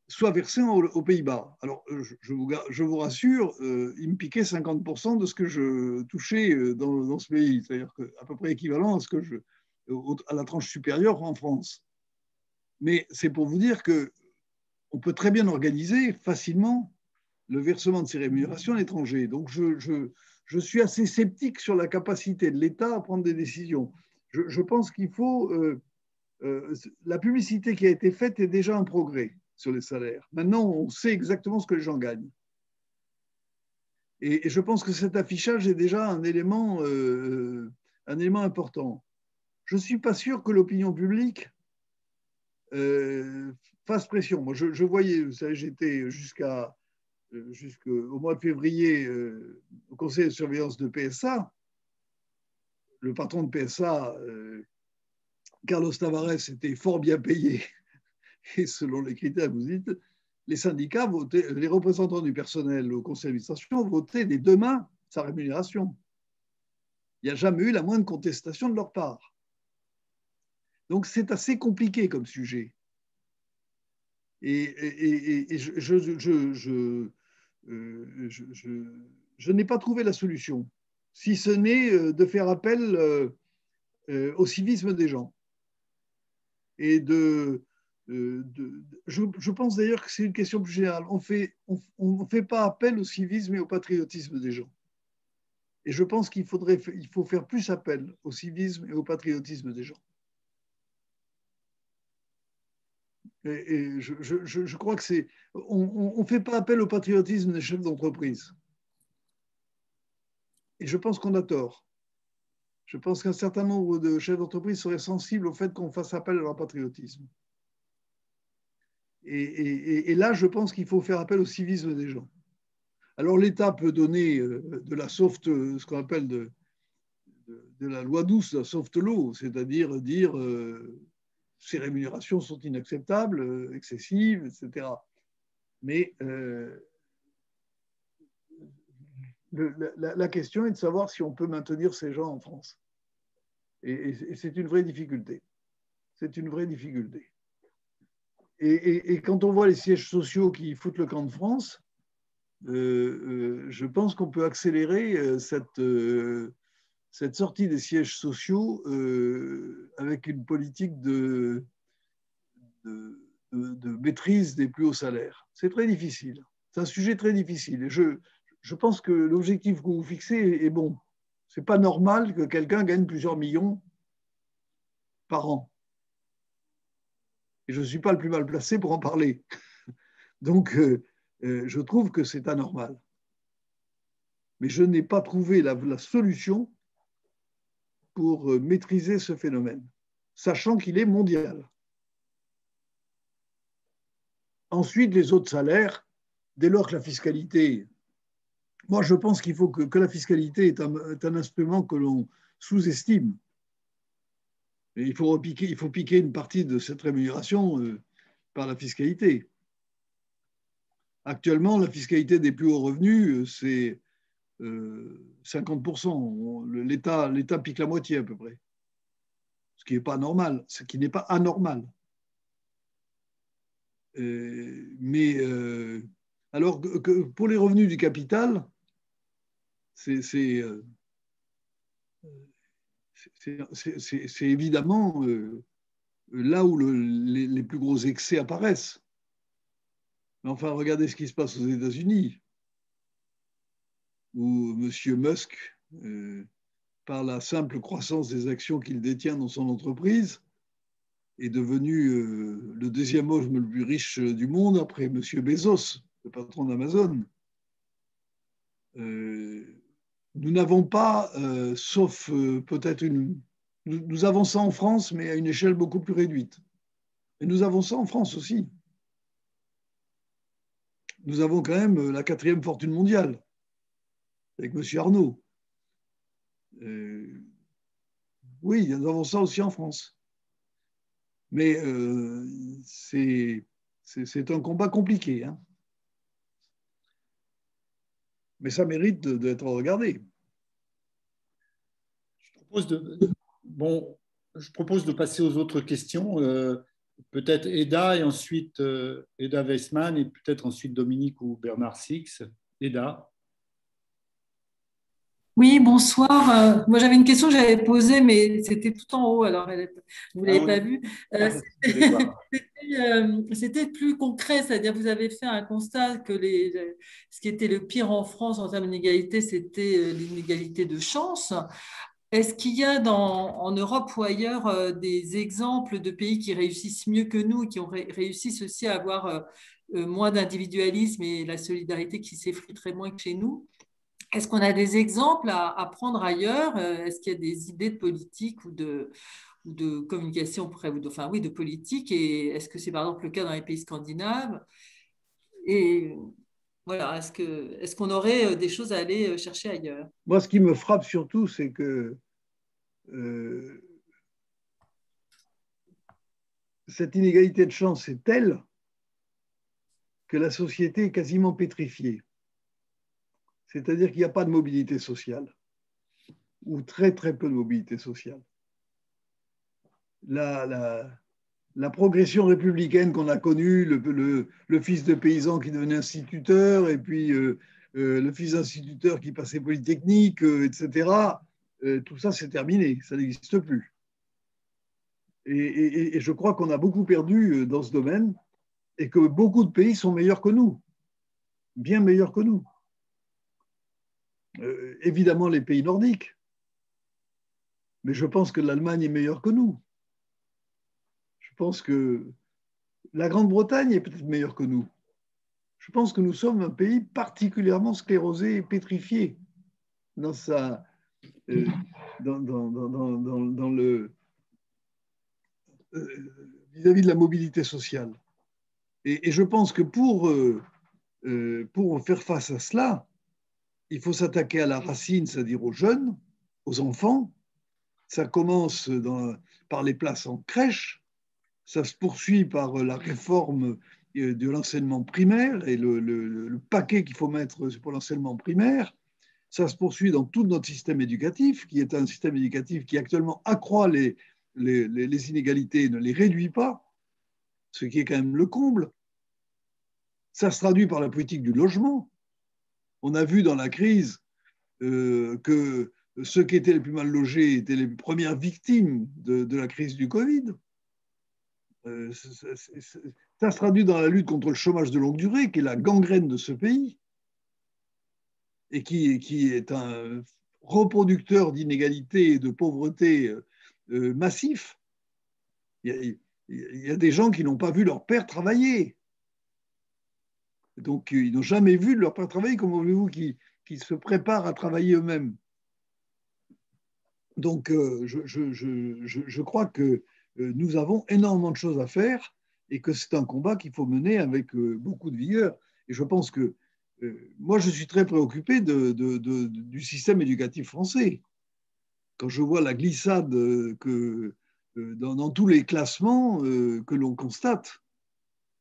Speaker 1: soit versée aux Pays-Bas. Alors, je vous rassure, ils me piquaient 50% de ce que je touchais dans ce pays, c'est-à-dire à peu près équivalent à la tranche supérieure en France. Mais c'est pour vous dire qu'on peut très bien organiser facilement le versement de ces rémunérations à l'étranger. Donc, je suis assez sceptique sur la capacité de l'État à prendre des décisions. Je pense qu'il faut... la publicité qui a été faite est déjà un progrès sur les salaires. Maintenant, on sait exactement ce que les gens gagnent. Et je pense que cet affichage est déjà un élément important. Je ne suis pas sûr que l'opinion publique fasse pression. Moi, je voyais, vous savez, j'étais jusqu'au mois de février au conseil de surveillance de PSA. Le patron de PSA, Carlos Tavares, était fort bien payé. Et selon les critères que vous dites, les syndicats votaient, les représentants du personnel au conseil d'administration votaient des deux mains sa rémunération. Il n'y a jamais eu la moindre contestation de leur part. Donc c'est assez compliqué comme sujet. Et je n'ai pas trouvé la solution, si ce n'est de faire appel au civisme des gens. Et je pense d'ailleurs que c'est une question plus générale. On ne fait pas appel au civisme et au patriotisme des gens. Et je pense qu'il faut faire plus appel au civisme et au patriotisme des gens. Et je crois que c'est... On ne fait pas appel au patriotisme des chefs d'entreprise. Et je pense qu'on a tort. Je pense qu'un certain nombre de chefs d'entreprise seraient sensibles au fait qu'on fasse appel à leur patriotisme. Et là, je pense qu'il faut faire appel au civisme des gens. Alors, l'État peut donner de la soft, ce qu'on appelle de la loi douce, la soft law, c'est-à-dire dire ces rémunérations sont inacceptables, excessives, etc. Mais la question est de savoir si on peut maintenir ces gens en France. Et c'est une vraie difficulté. C'est une vraie difficulté. Et quand on voit les sièges sociaux qui foutent le camp de France, je pense qu'on peut accélérer cette sortie des sièges sociaux avec une politique de maîtrise des plus hauts salaires. C'est très difficile. C'est un sujet très difficile. Et je pense que l'objectif que vous fixez est bon. Ce n'est pas normal que quelqu'un gagne plusieurs millions par an. Et je ne suis pas le plus mal placé pour en parler. Donc, je trouve que c'est anormal. Mais je n'ai pas trouvé la solution pour maîtriser ce phénomène, sachant qu'il est mondial. Ensuite, les autres salaires, dès lors que la fiscalité, moi je pense qu'il faut que la fiscalité est un instrument que l'on sous-estime. Et il faut piquer une partie de cette rémunération par la fiscalité. Actuellement, la fiscalité des plus hauts revenus, c'est 50%. L'État pique la moitié à peu près. Ce qui n'est pas normal, ce qui n'est pas anormal. Alors que pour les revenus du capital, c'est évidemment là où les plus gros excès apparaissent. Mais enfin, regardez ce qui se passe aux États-Unis, où M. Musk, par la simple croissance des actions qu'il détient dans son entreprise, est devenu le deuxième homme le plus riche du monde après M. Bezos, le patron d'Amazon. Nous n'avons pas, sauf peut-être nous avons ça en France, mais à une échelle beaucoup plus réduite. Et nous avons ça en France aussi. Nous avons quand même la 4e fortune mondiale, avec M. Arnault. Oui, nous avons ça aussi en France. Mais c'est un combat compliqué. Hein. Mais ça mérite d'être regardé.
Speaker 2: Je propose de passer aux autres questions. Peut-être Eda et ensuite Eda Weissman et peut-être ensuite Dominique ou Bernard Six. Eda.
Speaker 6: Oui, bonsoir. Moi, j'avais une question que j'avais posée, mais c'était tout en haut, alors vous ne l'avez pas vue. C'était plus concret, c'est-à-dire vous avez fait un constat que ce qui était le pire en France en termes d'inégalité, c'était l'inégalité de chance. Est-ce qu'il y a en Europe ou ailleurs des exemples de pays qui réussissent mieux que nous, qui ont réussi aussi à avoir moins d'individualisme et la solidarité qui s'effriterait moins que chez nous? Est-ce qu'on a des exemples à prendre ailleurs? Est-ce qu'il y a des idées de politique ou de communication, de politique? Et est-ce que c'est par exemple le cas dans les pays scandinaves? Et voilà, est-ce qu'on aurait des choses à aller chercher ailleurs?
Speaker 1: Moi, ce qui me frappe surtout, c'est que cette inégalité de chance est telle que la société est quasiment pétrifiée. C'est-à-dire qu'il n'y a pas de mobilité sociale, ou très très peu de mobilité sociale. La progression républicaine qu'on a connue, le fils de paysan qui devenait instituteur, et puis le fils d'instituteur qui passait polytechnique, etc., tout ça c'est terminé, ça n'existe plus. Et je crois qu'on a beaucoup perdu dans ce domaine, et que beaucoup de pays sont meilleurs que nous, bien meilleurs que nous. Évidemment les pays nordiques, mais je pense que l'Allemagne est meilleure que nous. Je pense que la Grande-Bretagne est peut-être meilleure que nous. Je pense que nous sommes un pays particulièrement sclérosé et pétrifié dans vis-à-vis de la mobilité sociale. Et je pense que pour faire face à cela, il faut s'attaquer à la racine, c'est-à-dire aux jeunes, aux enfants. Ça commence par les places en crèche, ça se poursuit par la réforme de l'enseignement primaire et le paquet qu'il faut mettre pour l'enseignement primaire. Ça se poursuit dans tout notre système éducatif, qui est un système éducatif qui actuellement accroît les inégalités et ne les réduit pas, ce qui est quand même le comble. Ça se traduit par la politique du logement. On a vu dans la crise que ceux qui étaient les plus mal logés étaient les premières victimes de la crise du Covid. Ça se traduit dans la lutte contre le chômage de longue durée, qui est la gangrène de ce pays et qui est un reproducteur d'inégalités et de pauvreté massif. Il y a des gens qui n'ont pas vu leur père travailler. Donc, ils n'ont jamais vu leur père travailler. Comment voulez-vous qu'ils se préparent à travailler eux-mêmes? Donc, je crois que nous avons énormément de choses à faire et que c'est un combat qu'il faut mener avec beaucoup de vigueur. Et je pense que moi, je suis très préoccupé du système éducatif français. Quand je vois la glissade dans tous les classements que l'on constate,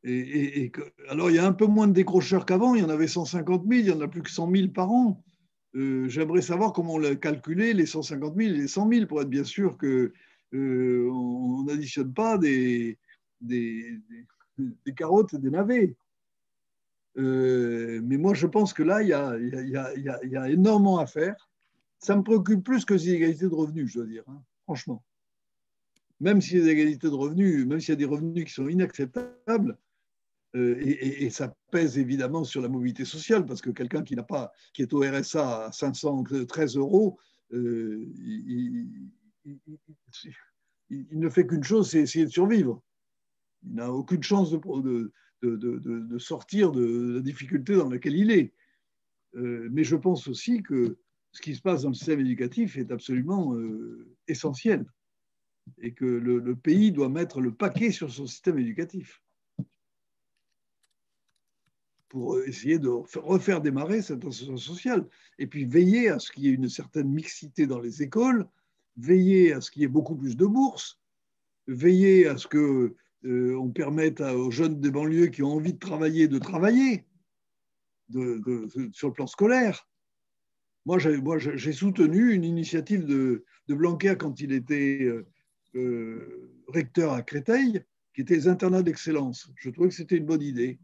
Speaker 1: alors il y a un peu moins de décrocheurs qu'avant, il y en avait 150 000, il y en a plus que 100 000 par an. J'aimerais savoir comment on a calculé les 150 000 et les 100 000 pour être bien sûr qu'on n'additionne pas des carottes et des navets. Mais moi, je pense que là, il y a énormément à faire. Ça me préoccupe plus que les inégalités de revenus, je dois dire, hein, franchement. Même s'il y a des inégalités de revenus, même s'il y a des revenus qui sont inacceptables, et ça pèse évidemment sur la mobilité sociale, parce que quelqu'un qui est au RSA à 513 €, il ne fait qu'une chose, c'est essayer de survivre. Il n'a aucune chance de sortir de la difficulté dans laquelle il est. Mais je pense aussi que ce qui se passe dans le système éducatif est absolument essentiel et que le pays doit mettre le paquet sur son système éducatif pour essayer de refaire démarrer cette ascension sociale et puis veiller à ce qu'il y ait une certaine mixité dans les écoles, veiller à ce qu'il y ait beaucoup plus de bourses, veiller à ce qu'on permette aux jeunes des banlieues qui ont envie de travailler sur le plan scolaire. Moi, j'ai soutenu une initiative de Blanquer quand il était recteur à Créteil, qui était les internats d'excellence. Je trouvais que c'était une bonne idée.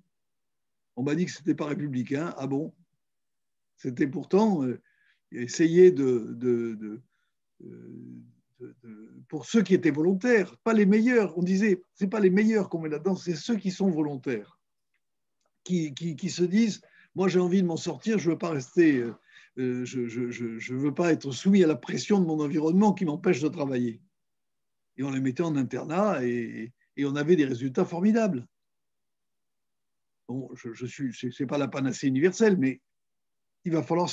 Speaker 1: On m'a dit que ce n'était pas républicain. Ah bon? C'était pourtant essayer pour ceux qui étaient volontaires, pas les meilleurs. On disait, ce n'est pas les meilleurs qu'on met là-dedans, c'est ceux qui sont volontaires, qui se disent, moi j'ai envie de m'en sortir, je ne veux pas rester... je ne veux pas être soumis à la pression de mon environnement qui m'empêche de travailler. Et on les mettait en internat et on avait des résultats formidables. Bon, ce n'est pas la panacée universelle, mais il va falloir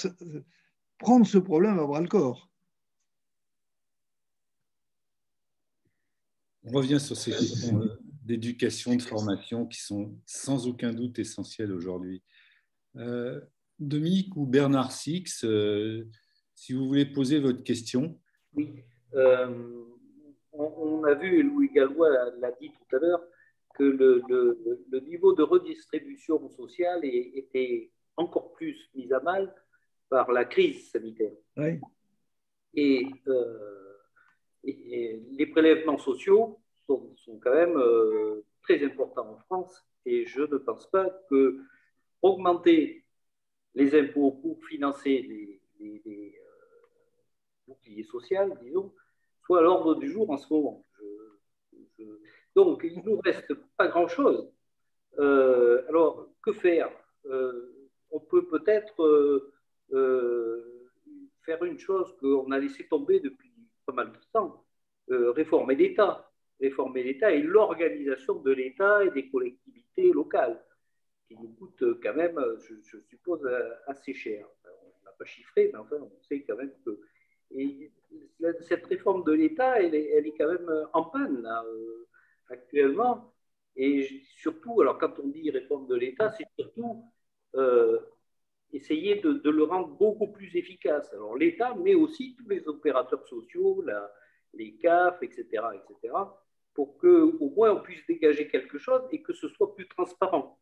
Speaker 1: prendre ce problème à bras-le-corps.
Speaker 2: On revient sur ces questions d'éducation, de formation qui sont sans aucun doute essentielles aujourd'hui. Dominique ou Bernard Six, si vous voulez poser votre question.
Speaker 7: Oui, on a vu, et Louis Gallois l'a dit tout à l'heure, que le niveau de redistribution sociale était encore plus mis à mal par la crise sanitaire.
Speaker 1: Oui.
Speaker 7: Et les prélèvements sociaux sont quand même très importants en France, et je ne pense pas que augmenter les impôts pour financer les boucliers sociaux, disons, soit à l'ordre du jour en ce moment. Donc, il ne nous reste pas grand-chose. Alors, que faire? On peut peut-être faire une chose qu'on a laissé tomber depuis pas mal de temps, réformer l'État. Réformer l'État et l'organisation de l'État et des collectivités locales, qui nous coûte quand même, je suppose, assez cher. On n'a pas chiffré, mais enfin, on sait quand même que... Et cette réforme de l'État, elle est quand même en panne, là, actuellement. Et surtout, alors quand on dit réforme de l'État, c'est surtout essayer de le rendre beaucoup plus efficace. Alors l'État, mais aussi tous les opérateurs sociaux, les CAF, etc., pour qu'au moins on puisse dégager quelque chose et que ce soit plus transparent,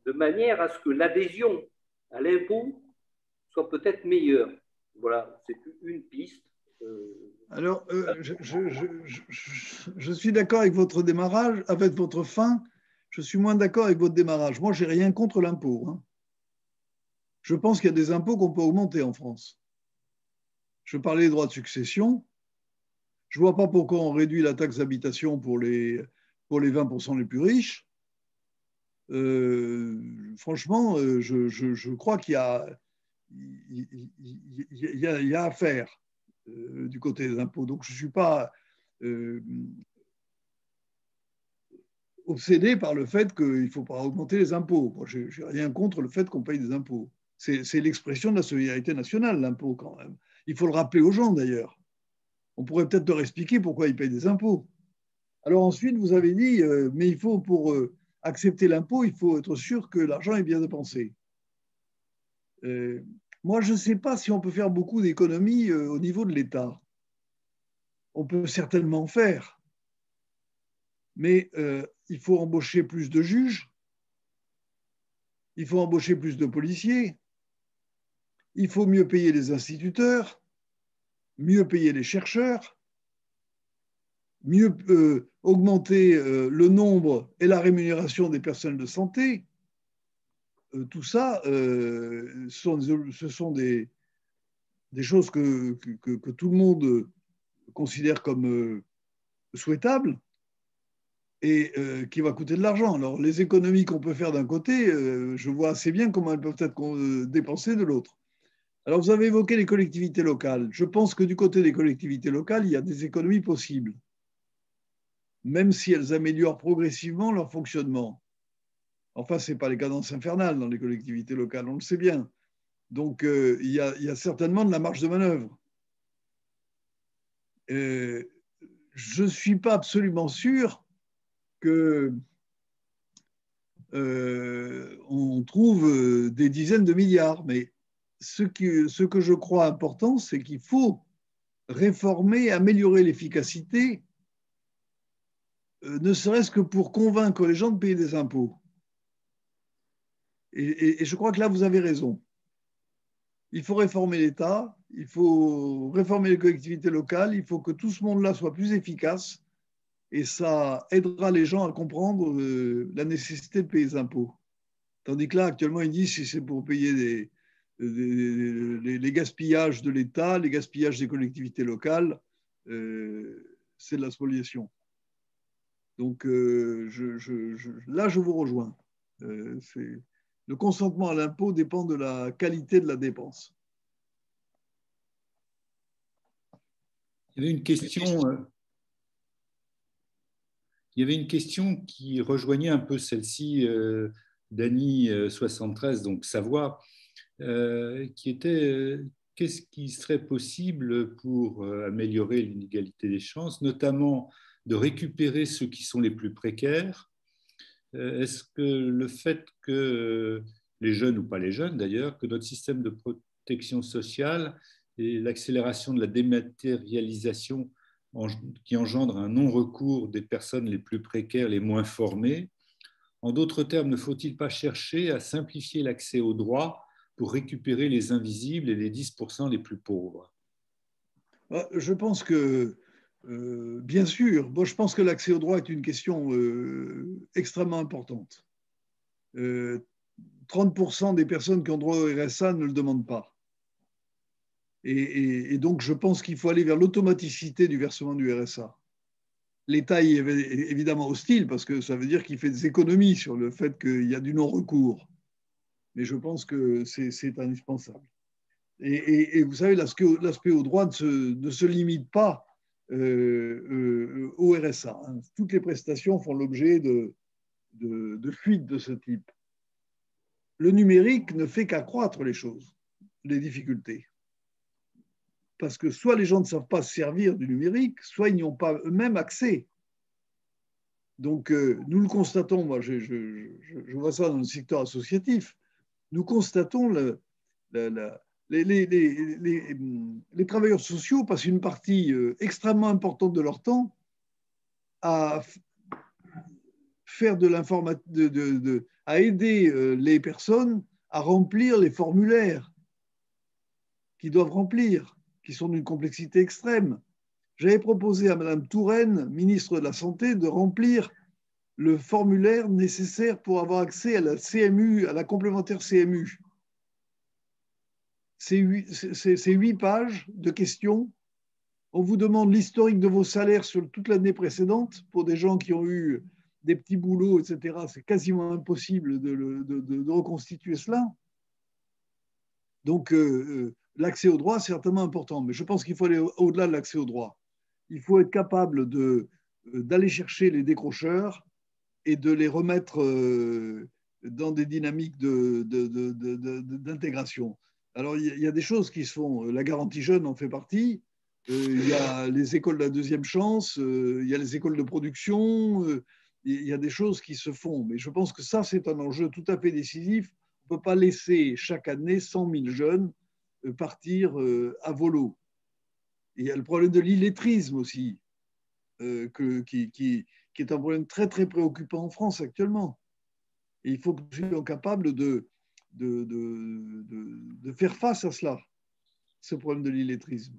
Speaker 7: de manière à ce que l'adhésion à l'impôt soit peut-être meilleure. Voilà, c'est une piste.
Speaker 1: Alors, je suis d'accord avec votre démarrage, avec votre fin. Je suis moins d'accord avec votre démarrage. Moi, je n'ai rien contre l'impôt. Hein. Je pense qu'il y a des impôts qu'on peut augmenter en France. Je parlais des droits de succession. Je ne vois pas pourquoi on réduit la taxe d'habitation pour les 20% les plus riches. Franchement, je crois qu'il y a à faire du côté des impôts. Donc, je ne suis pas obsédé par le fait qu'il ne faut pas augmenter les impôts. Moi, je n'ai rien contre le fait qu'on paye des impôts. C'est l'expression de la solidarité nationale, l'impôt, quand même. Il faut le rappeler aux gens, d'ailleurs. On pourrait peut-être leur expliquer pourquoi ils payent des impôts. Alors ensuite, vous avez dit, mais il faut, pour accepter l'impôt, il faut être sûr que l'argent est bien dépensé. Moi, je ne sais pas si on peut faire beaucoup d'économies au niveau de l'État. On peut certainement faire, mais il faut embaucher plus de juges, il faut embaucher plus de policiers, il faut mieux payer les instituteurs, mieux payer les chercheurs, mieux augmenter le nombre et la rémunération des personnels de santé. Tout ça, ce sont des choses que tout le monde considère comme souhaitables et qui va coûter de l'argent. Alors, les économies qu'on peut faire d'un côté, je vois assez bien comment elles peuvent être dépensées de l'autre. Alors, vous avez évoqué les collectivités locales. Je pense que du côté des collectivités locales, il y a des économies possibles, même si elles améliorent progressivement leur fonctionnement. Enfin, ce n'est pas les cadences infernales dans les collectivités locales, on le sait bien. Donc, il y a certainement de la marge de manœuvre. Je ne suis pas absolument sûr qu'on trouve des dizaines de milliards, mais ce que je crois important, c'est qu'il faut réformer, améliorer l'efficacité, ne serait-ce que pour convaincre les gens de payer des impôts. Et je crois que là, vous avez raison. Il faut réformer l'État, il faut réformer les collectivités locales, il faut que tout ce monde-là soit plus efficace et ça aidera les gens à comprendre la nécessité de payer les impôts. Tandis que là, actuellement, ils disent que c'est pour payer les gaspillages de l'État, les gaspillages des collectivités locales, c'est de la spoliation. Donc là, je vous rejoins. Le consentement à l'impôt dépend de la qualité de la dépense.
Speaker 2: Il y avait une question qui rejoignait un peu celle-ci d'Annie 73, donc Savoie, qui était qu'est-ce qui serait possible pour améliorer l'inégalité des chances, notamment de récupérer ceux qui sont les plus précaires. Est-ce que le fait que les jeunes, ou pas les jeunes d'ailleurs, que notre système de protection sociale et l'accélération de la dématérialisation qui engendre un non-recours des personnes les plus précaires, les moins formées, en d'autres termes, ne faut-il pas chercher à simplifier l'accès aux droits pour récupérer les invisibles et les 10% les plus pauvres?
Speaker 1: Je pense que bien sûr, bon, je pense que l'accès au droit est une question extrêmement importante. 30% des personnes qui ont droit au RSA ne le demandent pas. Et donc, je pense qu'il faut aller vers l'automaticité du versement du RSA. L'État y est évidemment hostile parce que ça veut dire qu'il fait des économies sur le fait qu'il y a du non-recours. Mais je pense que c'est indispensable. Et vous savez, l'aspect au droit ne se limite pas au RSA. Hein. Toutes les prestations font l'objet de fuites de ce type. Le numérique ne fait qu'accroître les choses, les difficultés. Parce que soit les gens ne savent pas se servir du numérique, soit ils n'y ont pas eux-mêmes accès. Donc, nous le constatons, moi je vois ça dans le secteur associatif, nous constatons les travailleurs sociaux passent une partie extrêmement importante de leur temps à faire de l'informatique, à aider les personnes à remplir les formulaires qu'ils doivent remplir, qui sont d'une complexité extrême. J'avais proposé à Mme Touraine, ministre de la Santé, de remplir le formulaire nécessaire pour avoir accès à la CMU, à la complémentaire CMU. C'est 8 pages de questions. On vous demande l'historique de vos salaires sur toute l'année précédente pour des gens qui ont eu des petits boulots, etc. C'est quasiment impossible de reconstituer cela. Donc, l'accès au droit, c'est certainement important, mais je pense qu'il faut aller au-delà de l'accès au droit. Il faut être capable d'aller chercher les décrocheurs et de les remettre dans des dynamiques d'intégration. Alors, il y a des choses qui se font. La garantie jeune en fait partie. il y a les écoles de la deuxième chance, il y a les écoles de production, il y a des choses qui se font. Mais je pense que ça, c'est un enjeu tout à fait décisif. On ne peut pas laisser chaque année 100 000 jeunes partir à volo. Et il y a le problème de l'illettrisme aussi, qui est un problème très, très préoccupant en France actuellement. Et il faut que nous soyons capables de faire face à cela, ce problème de l'illettrisme.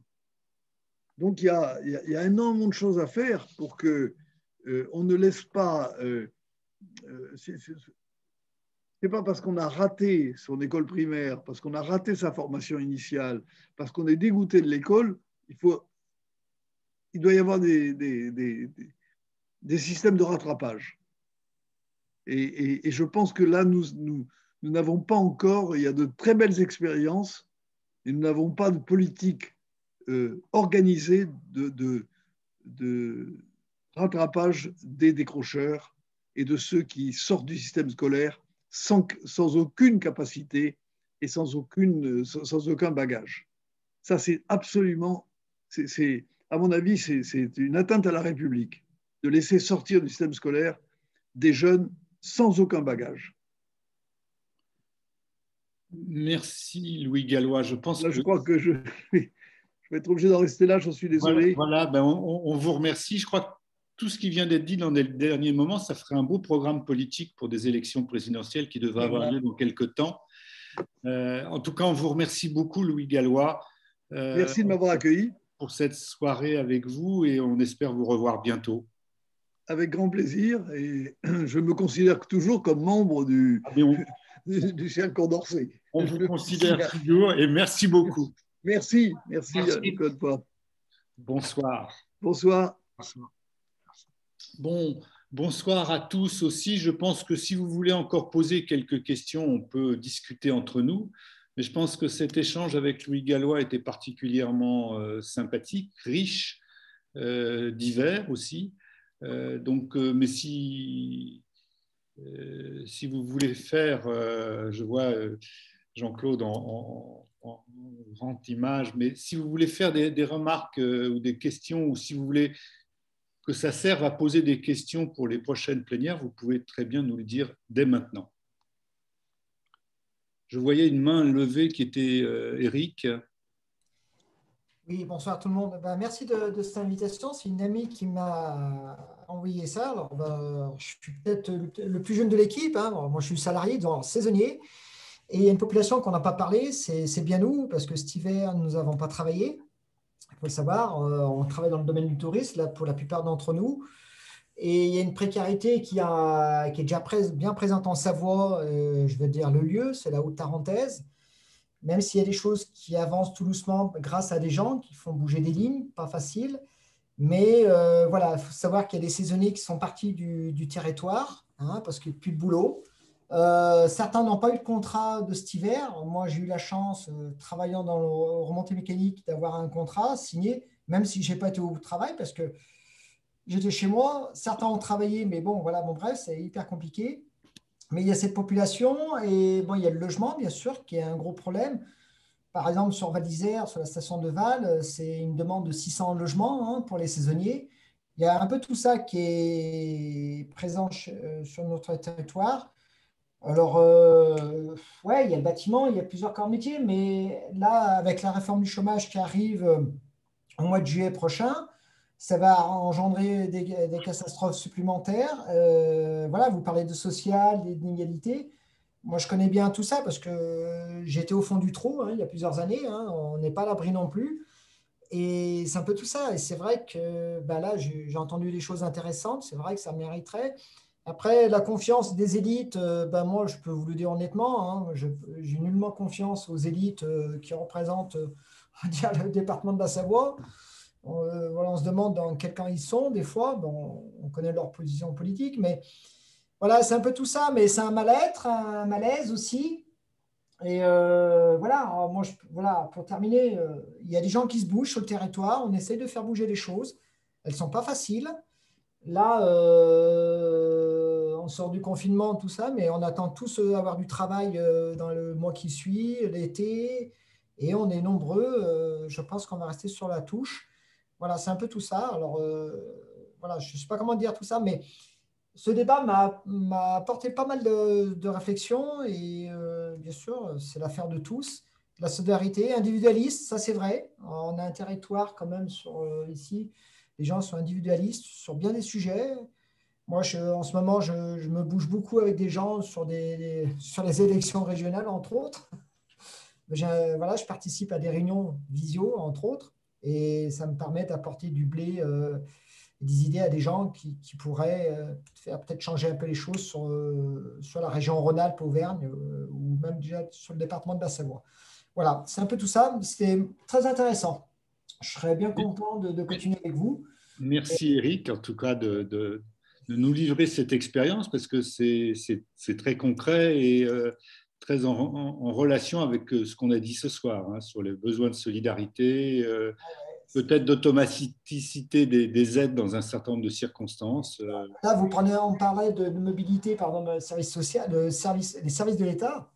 Speaker 1: Donc, il y a énormément de choses à faire pour que on ne laisse pas... c'est pas parce qu'on a raté son école primaire, parce qu'on a raté sa formation initiale, parce qu'on est dégoûté de l'école, il doit y avoir des systèmes de rattrapage. Et je pense que là, nous n'avons pas encore, il y a de très belles expériences, et nous n'avons pas de politique organisée de rattrapage des décrocheurs et de ceux qui sortent du système scolaire sans aucune capacité et sans aucun bagage. Ça, c'est absolument, à mon avis, c'est une atteinte à la République de laisser sortir du système scolaire des jeunes sans aucun bagage.
Speaker 2: Merci Louis Gallois. Je
Speaker 1: crois que je vais être obligé d'en rester là, j'en suis désolé.
Speaker 2: Voilà, on vous remercie. Je crois que tout ce qui vient d'être dit dans les derniers moments, ça ferait un beau programme politique pour des élections présidentielles qui devraient avoir lieu dans quelques temps. En tout cas, on vous remercie beaucoup, Louis Gallois.
Speaker 1: Merci de m'avoir accueilli.
Speaker 2: Pour cette soirée avec vous et on espère vous revoir bientôt.
Speaker 1: Avec grand plaisir. Et je me considère toujours comme membre du Cercle Condorcet.
Speaker 2: On vous considère toujours et merci beaucoup.
Speaker 1: Merci Claude Poit.
Speaker 2: Bonsoir.
Speaker 1: Bonsoir.
Speaker 2: Bonsoir à tous aussi. Je pense que si vous voulez encore poser quelques questions, on peut discuter entre nous. Mais je pense que cet échange avec Louis Gallois était particulièrement sympathique, riche, divers aussi. Mais si vous voulez faire, je vois Jean-Claude en grande image, mais si vous voulez faire des remarques ou des questions, ou si vous voulez que ça serve à poser des questions pour les prochaines plénières, vous pouvez très bien nous le dire dès maintenant. Je voyais une main levée qui était Eric.
Speaker 8: Oui, bonsoir tout le monde. Merci de cette invitation. C'est une amie qui m'a envoyé ça. Alors, je suis peut-être le plus jeune de l'équipe. Moi, je suis salarié, saisonnier. Et il y a une population qu'on n'a pas parlé, c'est bien nous, parce que cet hiver, nous n'avons pas travaillé. Il faut le savoir, on travaille dans le domaine du tourisme, là, pour la plupart d'entre nous. Et il y a une précarité qui est déjà bien présente en Savoie, je veux dire le lieu, c'est la Haute-Tarentaise. Même s'il y a des choses qui avancent tout doucement grâce à des gens qui font bouger des lignes, pas facile. Mais voilà, il faut savoir qu'il y a des saisonniers qui sont partis du territoire, parce qu'il n'y a plus de boulot. Certains n'ont pas eu de contrat de cet hiver. Moi, j'ai eu la chance, travaillant dans le remontée mécanique, d'avoir un contrat signé, même si je n'ai pas été au travail, parce que j'étais chez moi. Certains ont travaillé, mais bref, c'est hyper compliqué. Mais il y a cette population et il y a le logement, bien sûr, qui est un gros problème. Par exemple, sur Val d'Isère, sur la station de Val, c'est une demande de 600 logements pour les saisonniers. Il y a un peu tout ça qui est présent sur notre territoire. Alors, il y a le bâtiment, il y a plusieurs corps de métier, mais là, avec la réforme du chômage qui arrive au mois de juillet prochain, ça va engendrer des catastrophes supplémentaires. Vous parlez de social, d'inégalité. Moi, je connais bien tout ça parce que j'étais au fond du trou il y a plusieurs années. On n'est pas à l'abri non plus. Et c'est un peu tout ça. Et c'est vrai que là, j'ai entendu des choses intéressantes. C'est vrai que ça mériterait. Après, la confiance des élites, moi, je peux vous le dire honnêtement, j'ai nullement confiance aux élites qui représentent on va dire, le département de la Savoie. On se demande dans quel camp ils sont, des fois. On connaît leur position politique, mais voilà, c'est un peu tout ça. Mais c'est un mal-être, un malaise aussi. Et pour terminer, il y a des gens qui se bougent sur le territoire. On essaie de faire bouger les choses. Elles ne sont pas faciles. Là, on sort du confinement, tout ça, mais on attend tous avoir du travail dans le mois qui suit, l'été, et on est nombreux. Je pense qu'on va rester sur la touche. Voilà, c'est un peu tout ça. Alors, voilà, je ne sais pas comment dire tout ça, mais ce débat m'a apporté pas mal de réflexions et bien sûr, c'est l'affaire de tous. La solidarité individualiste, ça c'est vrai. On a un territoire quand même ici. Les gens sont individualistes sur bien des sujets. Moi, en ce moment, je me bouge beaucoup avec des gens sur sur les élections régionales, entre autres. Voilà, je participe à des réunions visio, entre autres, et ça me permet d'apporter du blé, des idées à des gens qui pourraient faire peut-être changer un peu les choses sur la région Rhône-Alpes, Auvergne, ou même déjà sur le département de la Savoie. Voilà, c'est un peu tout ça. C'était très intéressant. Je serais bien content de continuer avec vous.
Speaker 2: Merci Eric, en tout cas, de nous livrer cette expérience parce que c'est très concret et très en relation avec ce qu'on a dit ce soir, hein, sur les besoins de solidarité, peut-être d'automaticité des aides dans un certain nombre de circonstances.
Speaker 8: Là, on parlait de mobilité, pardon, de service social, les services de l'État.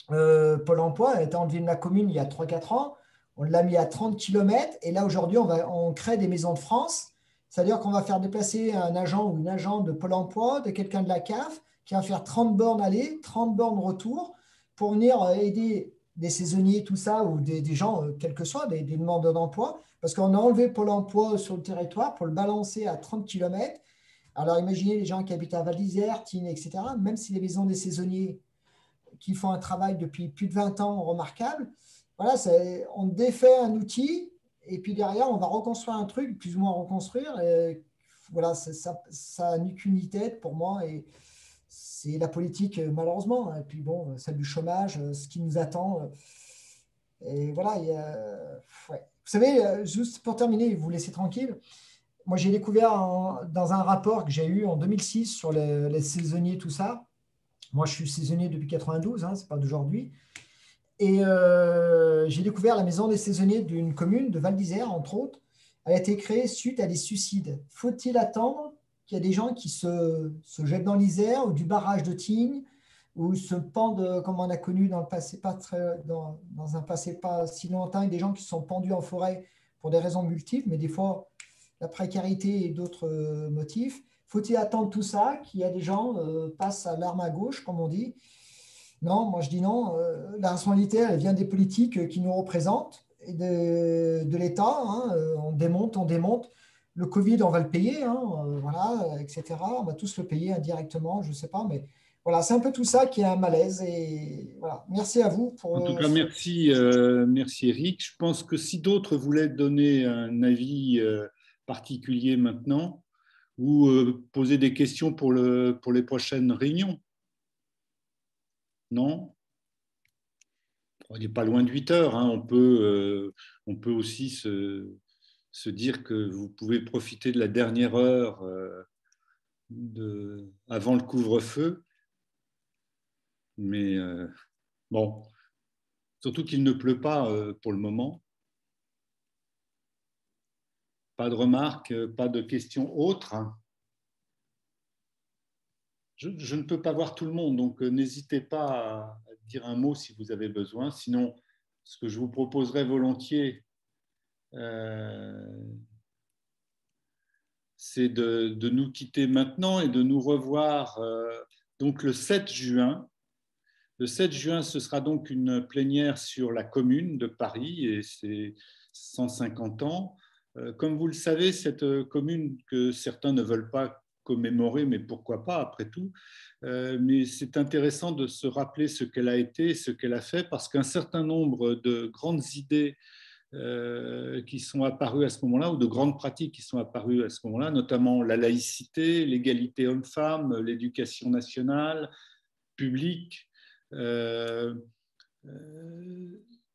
Speaker 8: Pôle emploi a été enlevé de la commune il y a 3-4 ans. On l'a mis à 30 km. Et là, aujourd'hui, on crée des maisons de France. C'est-à-dire qu'on va faire déplacer un agent ou une agente de Pôle emploi, de quelqu'un de la CAF, qui va faire 30 bornes aller, 30 bornes retour, pour venir aider des saisonniers, tout ça, ou des gens, quels que soient, des demandeurs d'emploi. Parce qu'on a enlevé Pôle emploi sur le territoire pour le balancer à 30 km. Alors, imaginez les gens qui habitent à Val d'Isère, Tignes, etc. Même si les maisons des saisonniers qui font un travail depuis plus de 20 ans remarquable. Voilà, on défait un outil et puis derrière, on va reconstruire un truc, plus ou moins reconstruire. Et voilà, ça n'a qu'une ni tête pour moi et c'est la politique, malheureusement. Et puis bon, celle du chômage, ce qui nous attend. Et voilà, ouais. Vous savez, juste pour terminer, vous laisser tranquille, moi j'ai découvert dans un rapport que j'ai eu en 2006 sur les saisonniers, tout ça. Moi, je suis saisonnier depuis 92, hein, ce n'est pas d'aujourd'hui. Et j'ai découvert la maison des saisonniers d'une commune, de Val d'Isère, entre autres. Elle a été créée suite à des suicides. Faut-il attendre qu'il y ait des gens qui se jettent dans l'Isère ou du barrage de Tignes ou se pendent, comme on a connu dans un passé pas si lointain, des gens qui se sont pendus en forêt pour des raisons multiples, mais des fois la précarité et d'autres motifs. Faut-il attendre tout ça, qu'il y a des gens passent à l'arme à gauche, comme on dit? Non, moi je dis non. La responsabilité, elle vient des politiques qui nous représentent et de l'État. Hein. On démonte. Le Covid, on va le payer, hein, voilà, etc. On va tous le payer indirectement, je ne sais pas, mais voilà, c'est un peu tout ça qui est un malaise. Et voilà, merci à vous pour.
Speaker 2: En tout cas, merci Eric. Je pense que si d'autres voulaient donner un avis particulier maintenant, ou poser des questions pour les prochaines réunions. Non? On n'est pas loin de 8 heures. Hein. On peut aussi se dire que vous pouvez profiter de la dernière heure avant le couvre-feu. Mais bon, surtout qu'il ne pleut pas pour le moment. Pas de remarques, pas de questions autres. Je ne peux pas voir tout le monde, donc n'hésitez pas à dire un mot si vous avez besoin. Sinon, ce que je vous proposerais volontiers, c'est de nous quitter maintenant et de nous revoir donc le 7 juin. Le 7 juin, ce sera donc une plénière sur la commune de Paris et ses 150 ans. Comme vous le savez, cette commune que certains ne veulent pas commémorer, mais pourquoi pas après tout. Mais c'est intéressant de se rappeler ce qu'elle a été, ce qu'elle a fait, parce qu'un certain nombre de grandes idées qui sont apparues à ce moment-là, ou de grandes pratiques qui sont apparues à ce moment-là, notamment la laïcité, l'égalité homme-femme, l'éducation nationale, publique,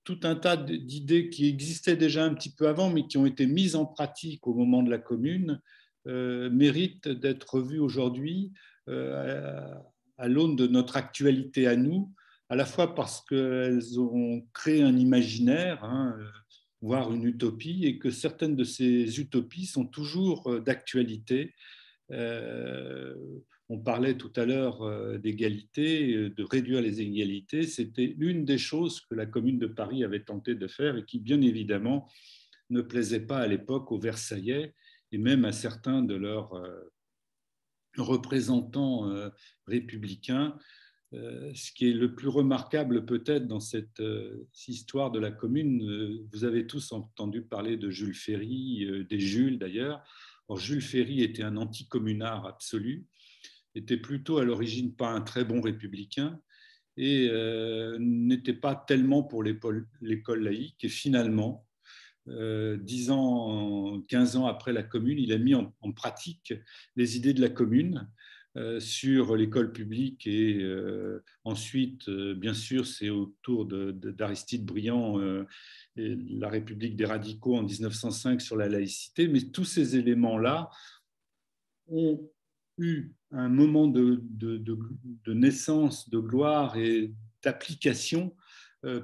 Speaker 2: tout un tas d'idées qui existaient déjà un petit peu avant, mais qui ont été mises en pratique au moment de la Commune, méritent d'être revues aujourd'hui à l'aune de notre actualité à nous, à la fois parce qu'elles ont créé un imaginaire, hein, voire une utopie, et que certaines de ces utopies sont toujours d'actualité. On parlait tout à l'heure d'égalité, de réduire les inégalités. C'était l'une des choses que la Commune de Paris avait tenté de faire et qui, bien évidemment, ne plaisait pas à l'époque aux Versaillais et même à certains de leurs représentants républicains. Ce qui est le plus remarquable peut-être dans cette histoire de la commune, vous avez tous entendu parler de Jules Ferry, des Jules d'ailleurs. Or, Jules Ferry était un anticommunard absolu, était plutôt à l'origine pas un très bon républicain et n'était pas tellement pour l'école laïque. Et finalement, 10 ans, 15 ans après la commune, il a mis en pratique les idées de la commune sur l'école publique et ensuite, bien sûr, c'est au tour d'Aristide Briand et la République des radicaux en 1905 sur la laïcité, mais tous ces éléments-là ont eu un moment de naissance, de gloire et d'application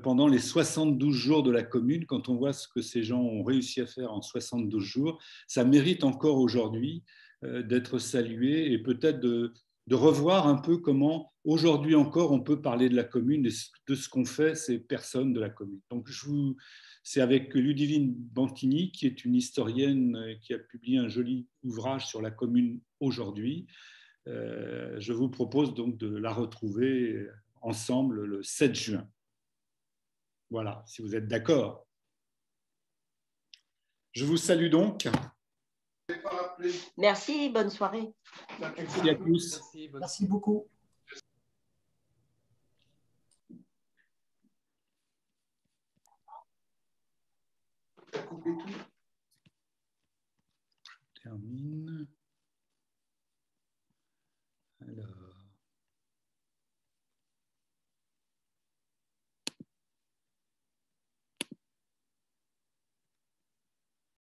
Speaker 2: pendant les 72 jours de la commune. Quand on voit ce que ces gens ont réussi à faire en 72 jours, ça mérite encore aujourd'hui d'être salué et peut-être de revoir un peu comment aujourd'hui encore on peut parler de la commune et de ce qu'ont fait ces personnes de la commune. Donc c'est avec Ludivine Bantini, qui est une historienne qui a publié un joli ouvrage sur la commune aujourd'hui. Je vous propose donc de la retrouver ensemble le 7 juin. Voilà, si vous êtes d'accord. Je vous salue donc.
Speaker 9: Merci, bonne soirée.
Speaker 2: Merci à tous.
Speaker 8: Merci beaucoup.
Speaker 2: Termine.